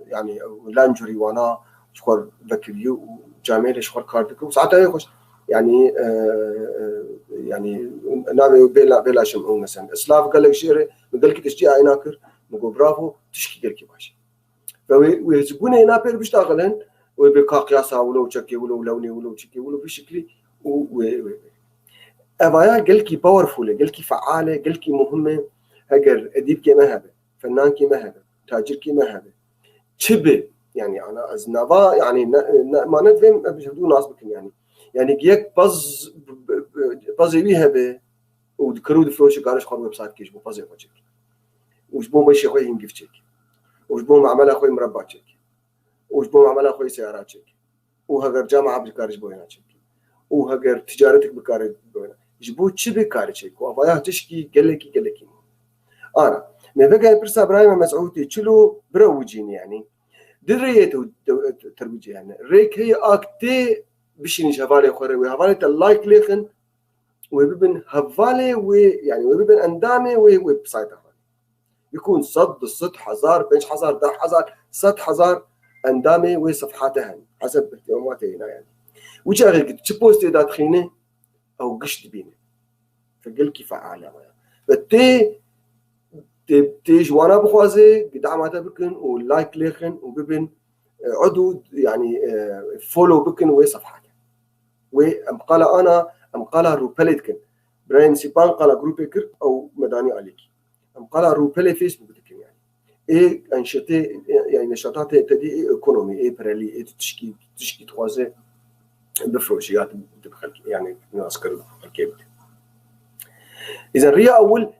يعني لانجري وانا شخور ذكريو وجاميل شخور كاردك وساعتها يخش يعني نابي بلا شمعون مثلا اسلاف قال لك شيري بقلك تشجيع يناكر مقول برافو تشكي قلك باشي فويهزقونه ينابر بيشتغلن وبقى قياسها ولو تشكي ولو لوني ولو تشكي ولو بشكلي أبايا قلكي باورفول قلكي فعالة قلكي مهمة هجر أديب كي مهبة فنان كي مهبة تاجر كي مهبة شبه يعني أنا أزنابا يعني ما ندفهم بجهدو ناس بكن يعني جيك باز يبيها وذكروا دفلوش قارش خارج ويب سايت كيش بو باز يفوتشك وش بو ماشي خوي هنجفتشك وش بو معمل أخوي مربعتشك وش بو معمل أخوي سياراتشك وهجر جامعة بكارج بويناتشك وهجر تجارتك بكارج بوينا جبو شبه كارجك وأبايا تشكي قلكي أنا ما بقى برسا برايم مسعودي تشلو بروجين يعني دريته ترويجي يعني ريك هي أكتي بشين شفالي خوري وهفالي اللايك ليخن وبيبن هفالي ويعني وبيبن أندامي ويب سايت يكون صد الصد حزار بنش حزار ده حزار صد حزار أندامي وصفحاتهن حسب اهتماماتي هنا يعني وجا غير تبوستي دا تخينه أو قشت بينه فقل كيف فعالة فتي تيج وانا بخوازي قدعماتها بكن ولايك ليخن وببن عدو يعني فولو بكن وصفحاتها وأمقالة أنا أمقالة روبلتكن براين سيبان قال جروبكر أو مداني عليك أمقالة روبلي فيسبوك بتكن يعني إيه أنشطة يعني نشاطات تدي إيكونومي إيه برالي إيه تشكي تخوازي بفروشيات بتبخل يعني ناسكر الكيبت إذا ريا أول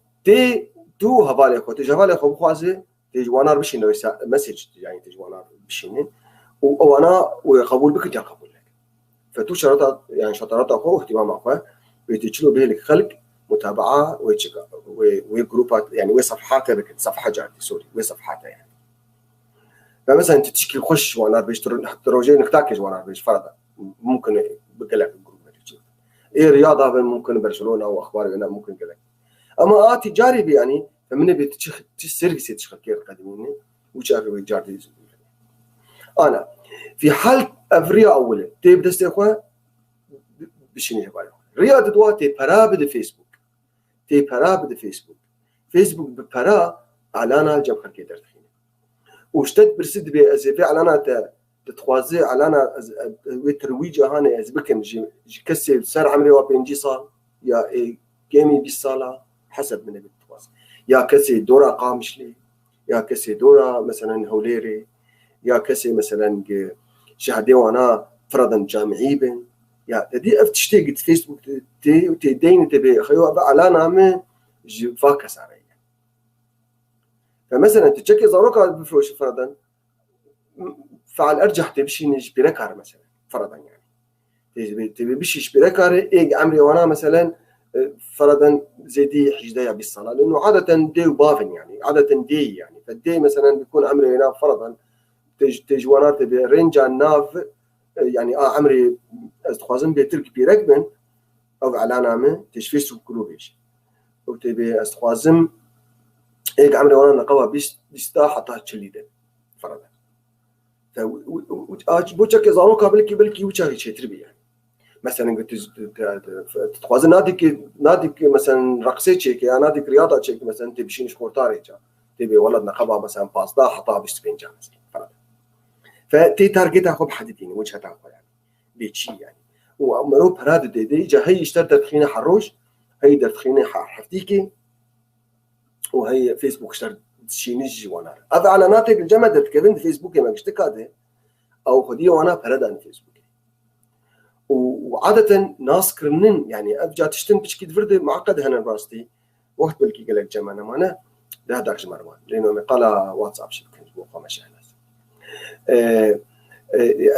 تو هفالي أخو تجهفالي أخو بخوازي تجوانار بشين مسج يعني تجوانار بشين وأنا وقبول بك جا قبول لك فتو شرطات يعني شطارات أخو اهتمام أخو بيتشلو به لك خلق متابعة وجروبات يعني وصفحاتها بك صفحة جاتي سوري وصفحاتها يعني فمثلا أنت تشكي خش وأنا بيش تروجين نختاكج وأنا بيش فرضا ممكن بقلك الجروب إيه رياضة ممكن برشلونة وأخبار هنا ممكن قلك أما تجاربي يعني فمن بيتشخ تسرقسي تشخكير قديمين وجاري وجاري أنا في حال أفريا أولى تبدأ استخوا بشيني هبايو رياضة دواتي برابد فيسبوك تي برابد فيسبوك ببرا على جم خلكي درتخين وشتت برسد بأزفي على تتخوازي على وترويج هاني أزبكن كسي سر عمري وبينجي صار يا جيمي بالصالة حسب من التواصل يا كسي دورة قامشلي يا كسي دورة مثلا هوليري يا كسي مثلا شهدي وانا فرضا جامعي بن يا تدي افتشتي قد فيسبوك تي دين تبي خيو على نامه فاكس علي فمثلا تشكي زاروكا بفلوش فرضا فعل ارجح تمشي نجبركار مثلا فرضا يعني تبي بشيش بركار ايه عمري وانا مثلا فرضا زيدي حجدايا بالصلاة لأنه عادة دي وبافن يعني عادة دي يعني فالدي مثلا بيكون عمري هنا فرضا تجوانات برينجا ناف يعني عمري استخوازن بيترك بيركبن أو على نامه تشفيش كلوبيش وتبي استخوازن إيه عمري وانا نقوى بيستا حتى تشليده فرضا بوشك زاروكا بلكي وشاهي شيء تربي يعني مثلا قلت تتخوازن ناديك مثلا رقصي شيك يا ناديك رياضة شيك مثلا تبشين شكورتاري جا تبي ولد نقبة مثلا باسدا حطها بيستبين جا مثلا فرضا فتي تارجتها خب حدديني وجهتها يعني بيتشي يعني ومرو براد دي جا هي اشترت تخينه حروش هي درتخينه حفتيكي وهي فيسبوك اشترت شينيجي وانا هذا على ناتج الجمدت كيفن فيسبوك ما اشتكاده او خديه وانا برادان فيسبوك وعادة ناس كرنن يعني أبجا تشتن بشكل فرد معقد هنا براستي وقت بلكي قالك جمعنا معنا ده داك جمرمان لأنه مقالة واتساب شبكة موقع مشاهنات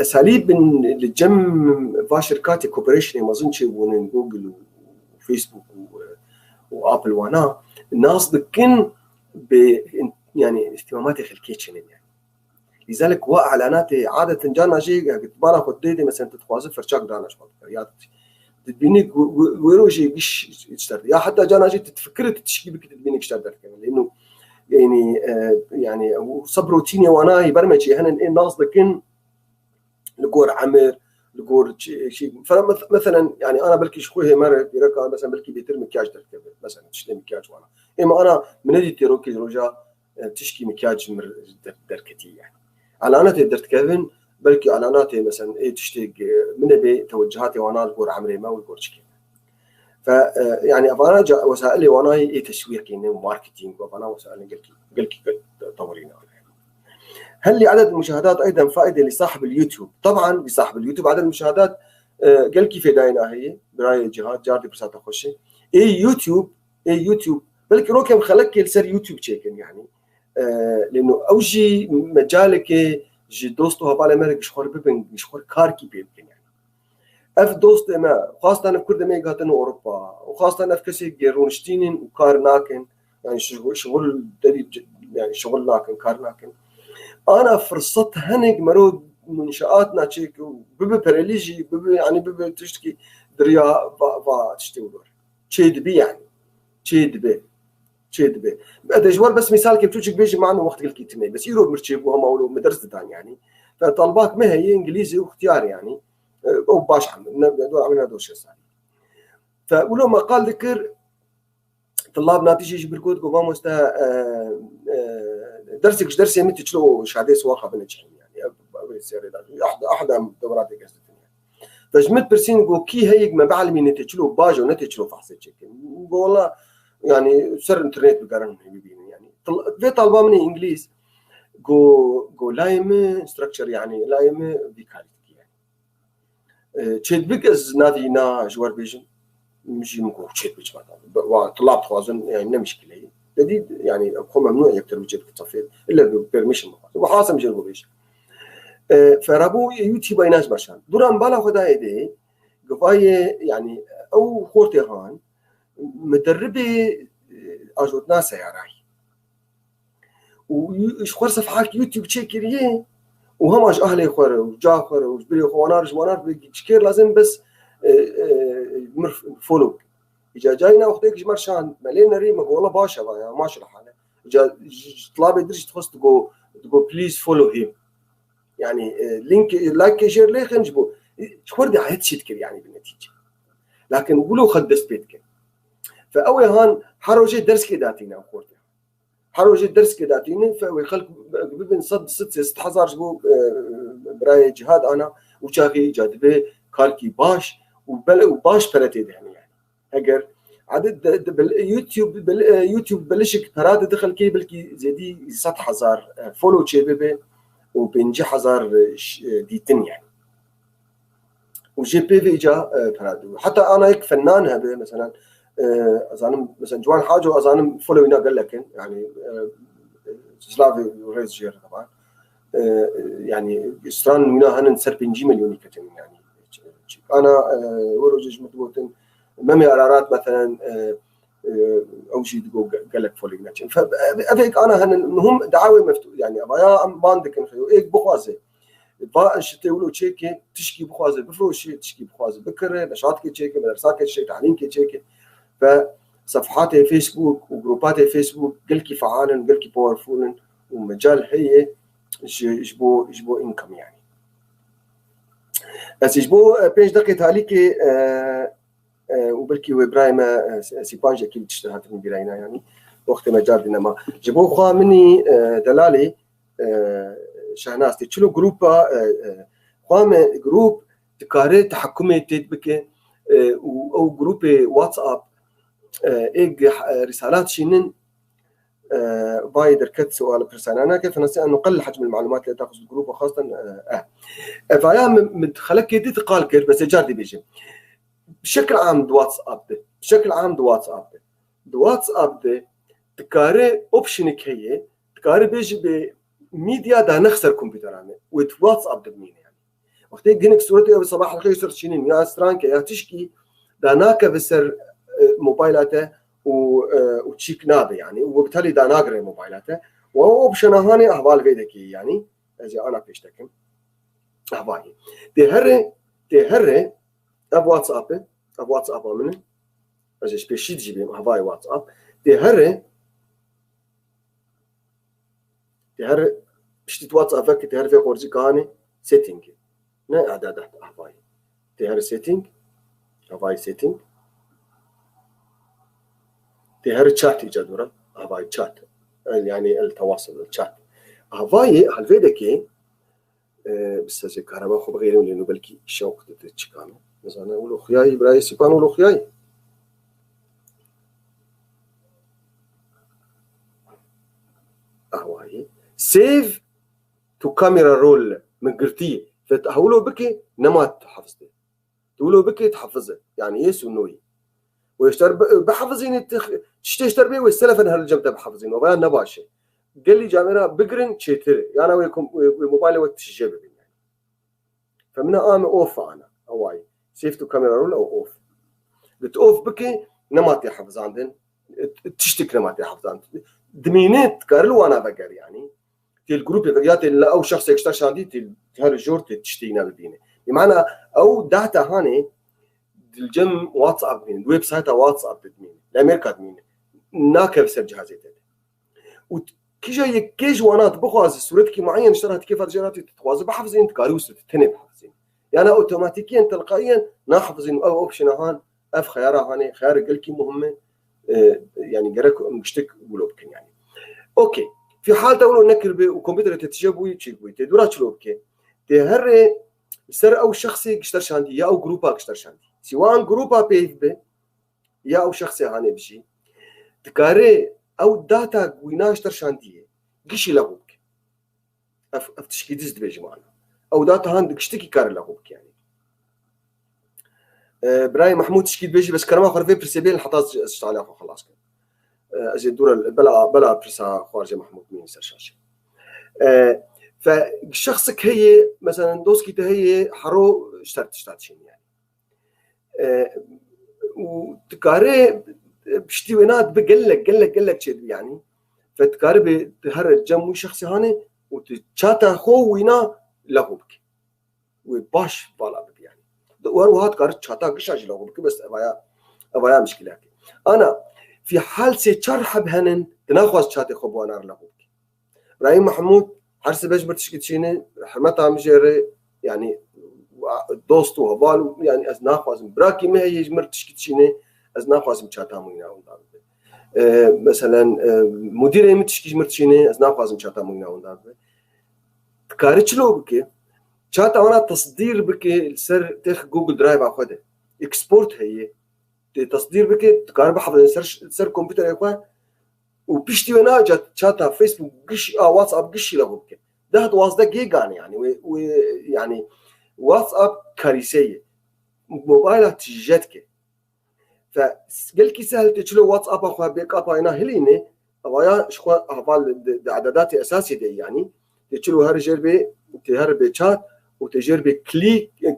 أساليب الجم فاشركات كوبريشن ما أظن شيء ونن جوجل وفيسبوك وآبل وانا الناس دكن يعني اهتماماتي خلكيتشن يعني لذلك وإعلاناتي عادة جانا شيء قلت بانا خديتي مثلا تتخوازي فرشاك دانا شوال رياضتي تتبينيك ويروجي قش يشتري يا حتى جانا شيء تتفكر تتشكي بك تتبينيك اشتري كمان لأنه يعني صب روتيني وانا يبرمجي هنا الناس لكن لقور عمر لقور شيء فمثلا يعني انا بلكي شخوه مره بيركا مثلا بلكي بيتر مكياج مثلا تشتري مكياج وانا اما انا من دي تيروكي روجا تشكي مكياج دركتي يعني اعلانات درت كيفن بلكي اعلانات مثلا ايه تشتي من بي توجهاتي وانا القور عمري ما والقورشكي ف يعني افانا وسائل وانا ايه تسويق يعني وماركتينج وافانا وسائل قلكي طورينا. هل لعدد المشاهدات ايضا فائده لصاحب اليوتيوب؟ طبعا لصاحب اليوتيوب عدد المشاهدات قال كيف داينا هي براي جهات جاردي برسات اخشي اي يوتيوب بلكي روكم خلك يلسر يوتيوب تشيكن يعني لانه اوجي مجالك جي دوستو هبالي مالك شخور ببن شخور كاركي بيبن يعني اف دوست ما خاصه انا كرد ما يقاتن اوروبا وخاصه انا في كسي جيرونشتينين وكارناكن يعني شغل يعني شغل ناكن كارناكن انا فرصت هنق مرود منشاتنا تشيك بب بريليجي بب يعني بب تشتكي دريا با تشتغل تشيد بي يعني تشيد بي دجوار بس مثال كيف تشك بيجي معنا وقت قلت كتمي بس يروح مرتشب وهم اولو مدرسه ثاني يعني فطلبات ما هي انجليزي واختيار يعني او باش عملنا دوش ثاني فولو ما قال ذكر طلاب ناتيجي جبركوت قوام مستا درسي متى تشلو شهاده سواقه بنجحين يعني احد دورات قصدتني فجمت برسين جو كي هيك ما بعلمي نتشلو باجو نتشلو فحص تشكل والله يعني سر انترنت بقرن بيبين يعني في طالبه مني انجليز جو لايم ستراكشر يعني لايم بيكاليتي يعني تشد بيجز نادينا جوار بيجن مش ممكن تشد بيج مثلا طلاب خوازن يعني مشكله جديد يعني هو ممنوع يكتب وجهك التصفير الا ببرميشن وحاسم جنبه بيش فرابو يوتيوب يناس باشان دوران بالا خداي دي قفايه يعني او خورتي هان مدربه اجوتنا سياراي ويشخر صفحات يوتيوب تشيكريه وهماش اهلي خور وجا خور وجبري خوانار بشكير لازم بس فولو اجا جاينا وقتك جمرشان ملينا ريما والله باشا يا ماشي الحال اجا طلاب يدرج تخص تقول بليز فولو هيم يعني لينك لايك شير ليه خنجبو شخور دي عيد شتكر يعني بالنتيجه لكن قولوا خدس بيتك فاول هان حروجي درس كداتينا وخورتي حروجي درس كداتينا فويخلق ببن صد 6 حزار جبو براي جهاد انا وشاكي جادبه كالكي باش وباش برتي يعني اگر عدد باليوتيوب بلشك براد دخل كي بلكي زيدي 6000 فولو تشيبه وبنجي 1000 ديتن يعني وجي بي في جا براد حتى انا هيك فنان هذا مثلا اظن مثلا جوان حاجه اظن فولو هنا قال لك يعني سلافي ريز جير طبعا يعني استران منا هن سر بنجي مليون كتن يعني انا ورجج متبوتن مامي قرارات مثلا او شيء تقول قال لك فولي ناتشن فابيك انا هم دعاوي مفتوح يعني ابايا باندك خيو ايك بخوازه باش تقولوا تشيكي تشكي بخوازه بفروش تشكي بخوازه بكره نشاطك تشيكي مدرساتك تشيكي تعليمك تشيكي فصفحات فيسبوك وجروبات فيسبوك قلكي فعالا قلكي باورفول ومجال هي يجبو انكم يعني بس يجبو بيج دقيقه عليكي وبلكي وابراهيم سيبانجا كي تشتهات من بيراينا يعني وقت ما جاب لنا ما جابوا خا مني دلالي شهناس تشلو جروب قام جروب تكاري تحكمي تدبك او جروب واتساب ايج رسالات شينن باي دركت سؤال برسانانا كيف نستطيع ان نقلل حجم المعلومات اللي تاخذ الجروب وخاصه فيا مدخلك دي تقال كير بس جاردي بيجي بشكل عام دو واتساب ده تكاري اوبشنك هي تكاري بيجي بميديا دا نخسر كمبيوترانه ويت واتساب ده بمين يعني وقت جنك صورتي صباح الخير صرت شينين يا سترانك يا تشكي داناك بسر موبايلاته وتشيك نابه يعني وبالتالي داناغري موبايلاته وهو اوبشن هاني احوال فيدك يعني اجي انا بيشتكم احوالي تهري اب واتساب منه اجي بيشي تجيبي هواي واتساب تهري بشتي واتساب فك تهري في خورجي كاني سيتنج نا اعدادات هواي تهري سيتنج هواي سيتنج تهر تشات يجدورا هواي تشات يعني التواصل التشات هواي هالفيدكي بس كهرباء خو بغير لانه بلكي شوق تتشكانو مثلا ولو خياي براي سيبان ولو خياي هواي سيف تو كاميرا رول من قرتي فتحولوا بكي نمات حفظته تقولوا بكي تحفظه يعني يس ونوي ويشتر بحفظين تشتر بيه والسلفن هالجمته بحفظين وبيان نباشي قال لي جامعنا بقرن تشتري يعني ويكم موبايلي وقت الشجبه يعني فمنها اوف انا هواي سيف تو كاميرا رول او اوف قلت اوف بكي نمات يحفظ عندن تشتك نمات يحفظ عندن دمينات قالوا وانا بقر يعني الجروب ياتي او شخص يشتري عندي هالجور تشتينا بدينه بمعنى او داتا هاني الجم واتساب من الويب سايت واتساب تدمين الامريكا تدمين ناكر سر جهازي وكي جاي كيج وانا بخواز صورتك معين اشتريت كيف جراتي تتواز بحفظين تقاريوس تتني بحفظين يعني اوتوماتيكيا تلقائيا نحفظين او اوبشن هان اف خيارها هاني خيار قلكي مهمه يعني جرك مشتك بلوبكن يعني اوكي في حال تقولوا نكر وكمبيوتر تتجابوي تشيبوي تدورا شلوبكي تهري سر او شخصي اشترش عندي يا او جروبا اشترش عندي سواء جروبا بيف بي يا او شخصي هاني بشي تكاري او داتا وينا اشترش عندي قشي لغوك افتشكي دزد بيجي معنا او داتا هاند قشتكي كار لغوك يعني براي محمود تشكيل بيجي بس كرما خرفي برسيبين الحطاز اشتغل خلاص كده اجي دور بلا برسا خارج محمود مين سرشاشه فشخصك هي مثلا دوسكي هي حرو اشترت شيء يعني وتكاري بشتيوينات بقلك شيء يعني فتكاري بتهرج جمو شخصي هاني وتشاتا خو وينا لهوبك وباش بالا يعني وهات كار تشاتا قشاج لهوبك بس ابايا مشكله انا في حال سيتشرح بهنن تناخذ شاتي خبوانا لهوبك ابراهيم محمود حرس بجبر تشكيتشيني حرمتها مجري يعني دوستو هبالو يعني از ناخذ براكي ما هي يجمر تشكيتشيني از ناخذ مشاتا موينا مثلا مدير متشكي مرتشيني از ناخذ مشاتا موينا كارتشلو بكي شاتا وانا تصدير بكي سر تخ جوجل درايف اخذه اكسبورت هي تصدير بكي تكار بحفظ سر كمبيوتر يكون وبيشتي وانا جات شاتا فيسبوك قش واتساب قشي لهوك ده واصده جيجان يعني ويعني واتساب كارثيه موبايلات جاتك فقلكي سهل تشلو واتساب اخو بيك اب هنا هليني ويا شخو هفال عددات اساسي دي يعني تشلو هرجر بي شات وتجربه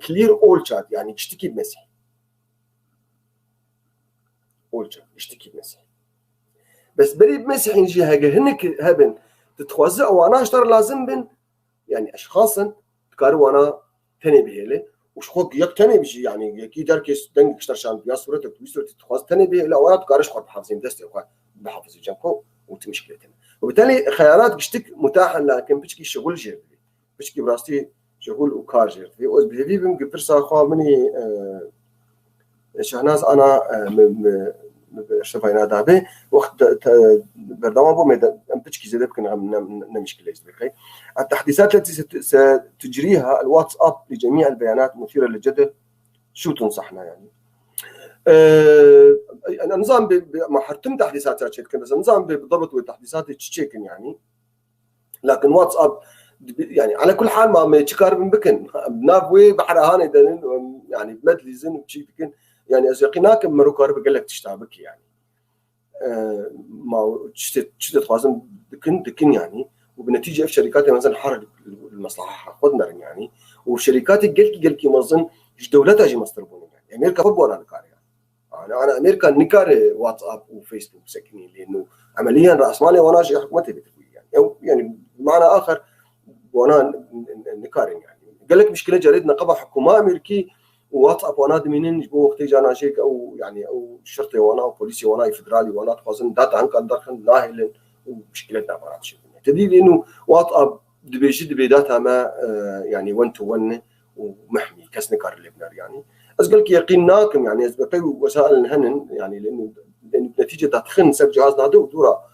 كلير اول شات يعني تشتكي بمسح اول شات تشتكي بمسح بس بري بمسح يجي هنك هبن تتخوزع وانا اشتر لازم بن يعني اشخاصا تكارو وانا تاني بهله وشخوك يك تاني بيجي يعني يكي دركس دنك اشترشان بيا صورتك تويستر تتخوز تاني بهله وانا تكارش خد بحافظين دستي بحافظ جنبكم وتمشكلتنا وبالتالي خيارات قشتك متاحه لكن بتشكي شغل جير بتشكي براستي شغل وكار جير في اوز بي بيم قفرسا خو مني شهناز انا شفاينا دابي وقت برنامج بو بتشكي زي ذلك نمشكله زي التحديثات التي ستجريها الواتساب لجميع البيانات مثيره للجدل شو تنصحنا يعني النظام ما حرتم تحديثات بس النظام بالضبط والتحديثات تشيكن يعني لكن واتساب يعني على كل حال ما يتشكر من بكن بنابوي بحر هاني يعني بمدلي زين تشي بكن يعني ازيقيناك مروكار بقول لك تشتابك يعني ما تشتت خوازم دكن يعني وبنتيجه في شركات مثلا حرق المصلحه خدنا يعني وشركات قلكي مظن دولتها جي مستربون يعني امريكا فبونا نكار يعني انا امريكا نكار واتساب وفيسبوك سكني لانه عمليا راس مالي وانا شيء حكومتي بتقول يعني بمعنى اخر وانا نكار يعني قال لك مشكله جريدنا قبع حكومه امريكي واتساب وانا دمينين جبو وقت جانا شيك او يعني او شرطي وانا او بوليسي وانا فدرالي وانا تخزن داتا عنك دخل ناهل ومشكلتنا ما عرفش تدليل انه واتساب دبيجي داتا ما يعني 1 تو 1 ومحمي كسنكر اللي بنار يعني ازقلك يقيناكم يعني ازبقي وسائل الهنن يعني لانه نتيجه تخن سب جهاز نادي ودورا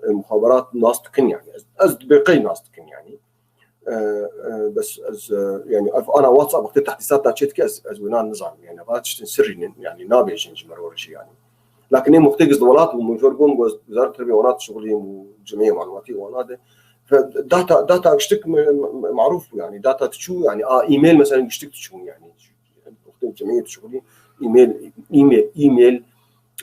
مخابرات ناس تكن يعني از بقي ناس تكن يعني بس از يعني انا واتساب وقت تحديثات تشيت از وين النظام يعني باتش سري يعني نابي شنج مرور شيء يعني لكن هي مختلف دولات ومجربون وزاره التربيه ونات شغلهم وجمعيه معلوماتيه ونادي فداتا اشتك معروف يعني داتا تشو يعني ايميل مثلا اشتك تشو يعني مختلف جمعيه شغلي ايميل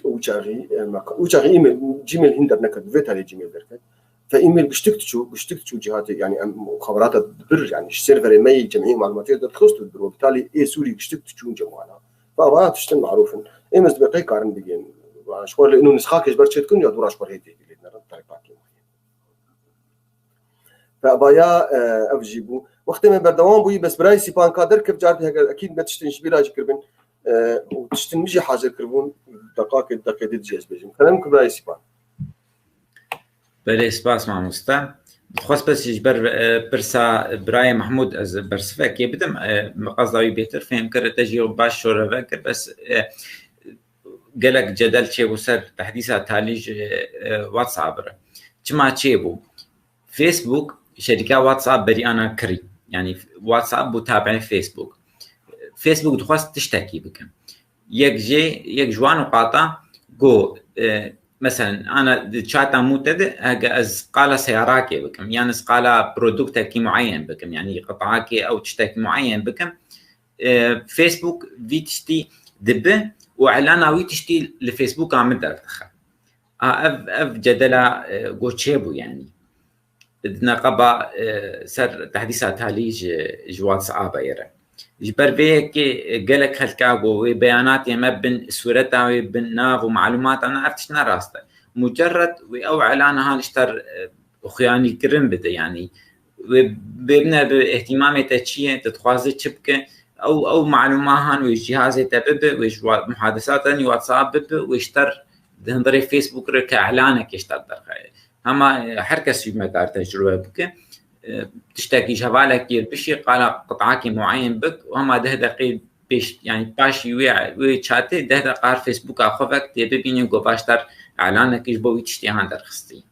وشاغي ايميل جيميل هندر نكد فيت على جيميل دركت فايميل بشتكتشو جهات يعني مخابرات بر يعني السيرفر ما جمعيه معلوماتيه تخص تدبر وبالتالي اي سوري بشتكتشو جمعنا فما تشتم معروفا اي مس بقي قارن بيجين شغل لانه نسخاك جبرت تكون يا دور اشبر هيك اللي نرد طريقه فابايا افجيبو وقت ما بردوان بوي بس براي سيبان كادر كيف جارتي اكيد ما تشتنش بلاج كربن وتشتن مجي حاجه كربون دقائق جيس بيجم كلامك براي سيبان بله سپاس مامۆستا دخواست بس يجبر برسا براي محمود از برسفك يبدم قصدي بيتر فهم كره تجي باش شورا فكر بس قالك جدل شيء وصل تحديثات تاليج واتساب كما تشيبو فيسبوك شركه واتساب بري انا كري يعني واتساب متابع فيسبوك دخواست تشتكي بك يك جوان وقاطع جو مثلا انا شاتا متد از قال سياراكي بكم يعني قال برودكتك معين بكم يعني قطعك او تشتكي معين بكم فيسبوك في تشتي دبه واعلانه وي تشتي لفيسبوك عم تدخل اف جدلا غوتشيبو يعني نقبا سر تحديثات هاليج واتساب يرى جبر بيك قالك هالكاغو بيانات ما بين صورتها وبين ناف ومعلومات انا عرفتش راسته مجرد او اعلان هالشتر اخياني كرم بده يعني بيبنى باهتمامي تشيه تتخوازي تشبكه او معلومات هان وجهازي تبب ويش محادثات واتساب بب ويشتر دهندري فيسبوك كاعلانك يشتر هما حركه في مدار تجربه بك تشتكي جوالك يربشي قال قطعك معين بك وهما ده دقيق بيش يعني باشي وي تشاتي ده قار فيسبوك اخوفك تبي بيني جو باشتر اعلانك يجبوي تشتي هان درخستي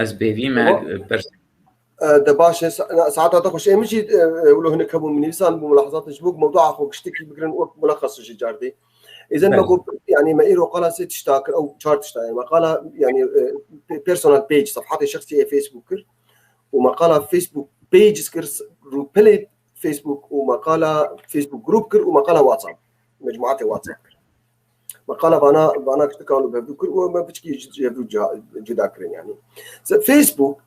از بيفي ما برس دباش ساعات تخش مشي ولو هنا كم من انسان بملاحظات جبوك موضوع اخو اشتكي بقرن وقت ملخص جاردي اذا ما قلت يعني ما إيرو قال سيت اشتاكر او شارت اشتاكر ما قال يعني بيرسونال بيج صفحاتي الشخصيه فيسبوك وما قال فيسبوك بيج سكر روبليت فيسبوك وما قال فيسبوك جروب كر وما قال واتساب مجموعات واتساب ما قال انا كانوا بذكر وما بتشكي جداكرين يعني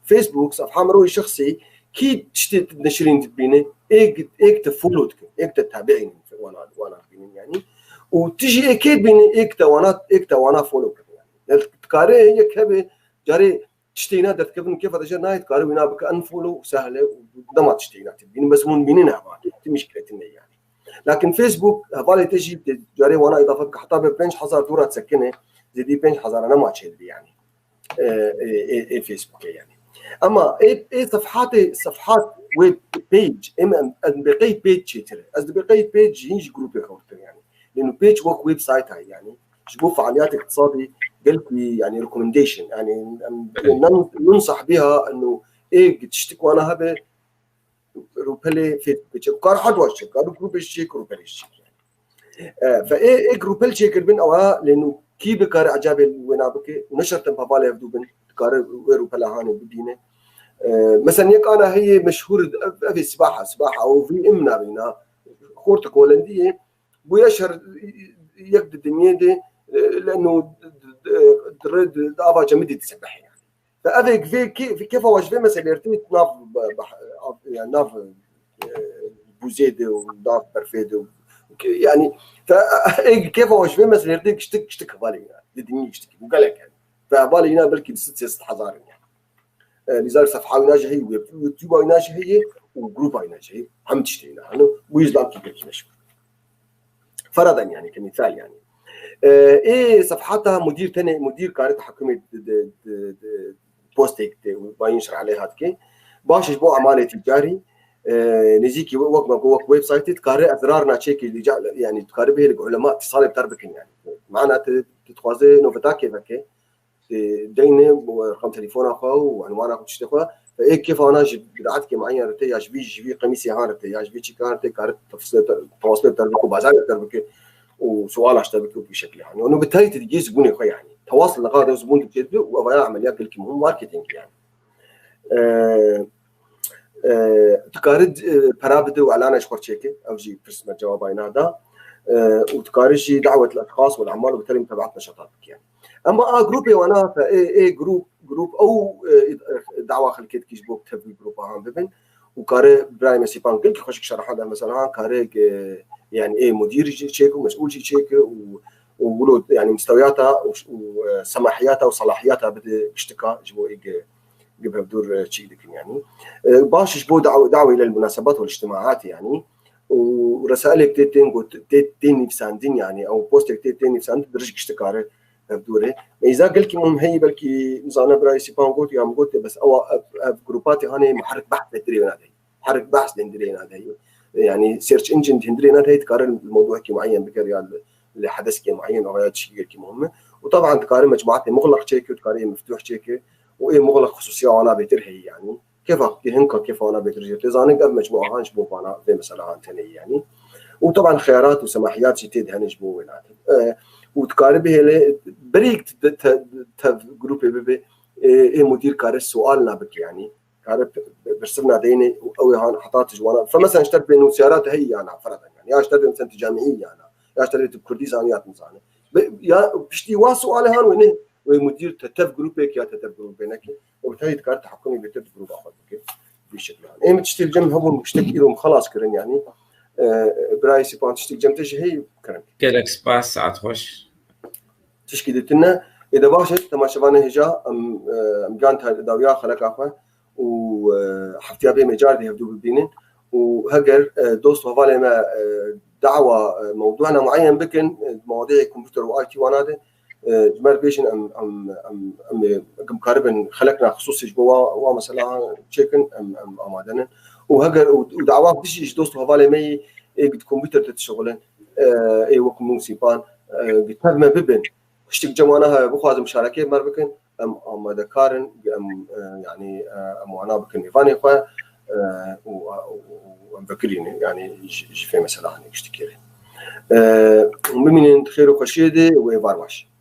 فيسبوك صفحه مروي شخصي كي تشتي نشرين تبيني ايك تفولوتك ايك تتابعين وانا يعني وتجي اكيد بين اكتا وانا فولو يعني تكاري هي كبه جاري تشتينا دتكبن كيف هذا نايت كاري وينا بك انفولو سهله ودما تشتينا تبين بس مون بيننا دي مشكلتنا يعني لكن فيسبوك هبالي تجي جاري وانا اضافه حتى ببنش حزار دورة تسكنه زي دي بنش حزار انا ما تشيل يعني اي فيسبوك يعني اما اي صفحات ويب بيج ام بقي بيج تشتري از بقي بيج ينجي جروب يخوتر يعني لانه بيج وورك ويب سايت هاي يعني جبوا فعاليات اقتصادي قلت لي يعني ريكومنديشن يعني ننصح بها انه ايه تشتكوا انا هبه روبلي في كار حد واشك كار جروب الشيك روبلي الشيك يعني فايه جروب الشيك بين اوها لانه كي بكار عجابي وين بك نشرت بابالي يبدو بين كار روبلا هاني بدينه مثلا يك انا هي مشهور في سباحه او في امنا بينا خورتك هولنديه ويشهر يقد الدنيا دي لانه دافا جمدي تسبح يعني فافيك في كيف واش في مثلا يرتيت ناف يعني ناف بوزيد وناف برفيد يعني كيف واش في مثلا يرتيك اشتك بالي يعني الدنيا اشتكي وقال لك يعني فبالي هنا بلكي 6 حزار يعني لذلك صفحه ويناجي هي ويوتيوب ويناجي هي وجروب ويناجي هي عم تشتري انا ويزلام كيف مش فرضا يعني كمثال يعني ايه صفحتها مدير تاني مدير كانت حكومه بوستيك وينشر عليها هذيك باش اسبوع عمالي تجاري نزيكي وقت ويب سايت تقارئ أزرارنا تشيكي يعني تقارئ به العلماء اتصال بتربكن يعني معنا تتخوازي نوفتاكي فكي دينه رقم تليفون أخوه وعنوان أخوه تشتخوه فإيه كيف أنا بدعتك معين رتي يجبي قميصي هان رتي يجبي شيكان رتي قارئ تواصل بتربك وبازار بتربك وسؤال أشتبك بشكل يعني وإنه بالتالي تجي زبون أخوي يعني تواصل لغاية زبون تجذبه وأبغى عمليات كل كم ماركتينج يعني تقارد برابط وإعلان أشخاص شيكة أو جي فرصة جوابين هذا وتقارجي دعوة الأشخاص والأعمال وبالتالي متابعة نشاطاتك يعني أما جروبي وأنا فإيه جروب أو دعوة خلكت كيش بوك تبي جروب هان ببن وكاره برايم سيبان كل خشك شرح هذا مثلا كاره يعني إيه مدير شيكة ومسؤول شيكة وقولوا يعني مستوياتها وسماحياتها وصلاحياتها بدي اشتكاء جبوا إيه جبها بدور شيء ذكي يعني باش يجبوا دعوة إلى المناسبات والاجتماعات يعني ورسائلك تيتين نفساندين يعني أو بوستك تيتين نفساند درجك اشتكاره بدوره إذا قلت مهم هي بلكي مزانا برئيسي بانقول يا مقول بس أو جروباتي هاني محرك بحث لندرينا هذي محرك بحث لندرينا هذي يعني سيرش انجن لندرينا هذي تقارن الموضوع كي معين بكريال اللي حدث كي معين أو هذا شيء كي مهم وطبعا تقارن مجموعات مغلق شيكي وتقارن مفتوح شيكي وإيه مغلق خصوصية وأنا بيترهي يعني كيف أنا بيترهي تزانك قبل مجموعة هنجبوا أنا زي مثلا عن تاني يعني وطبعا خيارات وسماحيات شتيد هنجبوا وينات وتقارب هي بريك جروب بيبي إيه مدير كارس سؤالنا بك يعني كارب برسلنا ديني أو هان حطات جوانا فمثلا اشتريت بينو سيارات هي أنا فرضا يعني يا اشتريت مثلا جامعية أنا يا اشتريت بكرديزانيات مثلا يا بشتي واسؤال هان وينه ومدير تتف جروبك يا تتف جروبينك وبالتالي تقدر تحكمي بتتف جروب أخذ بشكل عام. إيه متشتري الجم هبون مشتري لهم خلاص كرن يعني برايس يبان تشتري الجم تجي هي كرن. كلك سباس عتخش. تشكيلتنا إذا باشت تماشفانه هجا جانت داويا خلق أخوه وحفتيا بيه مجال دي هبدو بالبينين وهجر دوست وفالي ما دعوة موضوعنا معين بكن مواضيع كمبيوتر واي تي واناده جمال بيشن أم كاربن خلقنا خصوصي جوا ومثلا تشيكن أم أمادنا وهجر ودعوات بيجي دوست وفالي ما قد كمبيوتر تشتغلن وكم موسيقان قد ما ببن اشتك جمانها بخواز مشاركة مربكن أم ذكارن يعني أنا بكن ميفاني خوا وبكرين يعني يجي في مثلا اشتكيره ومن خير وخشيده ويفارواش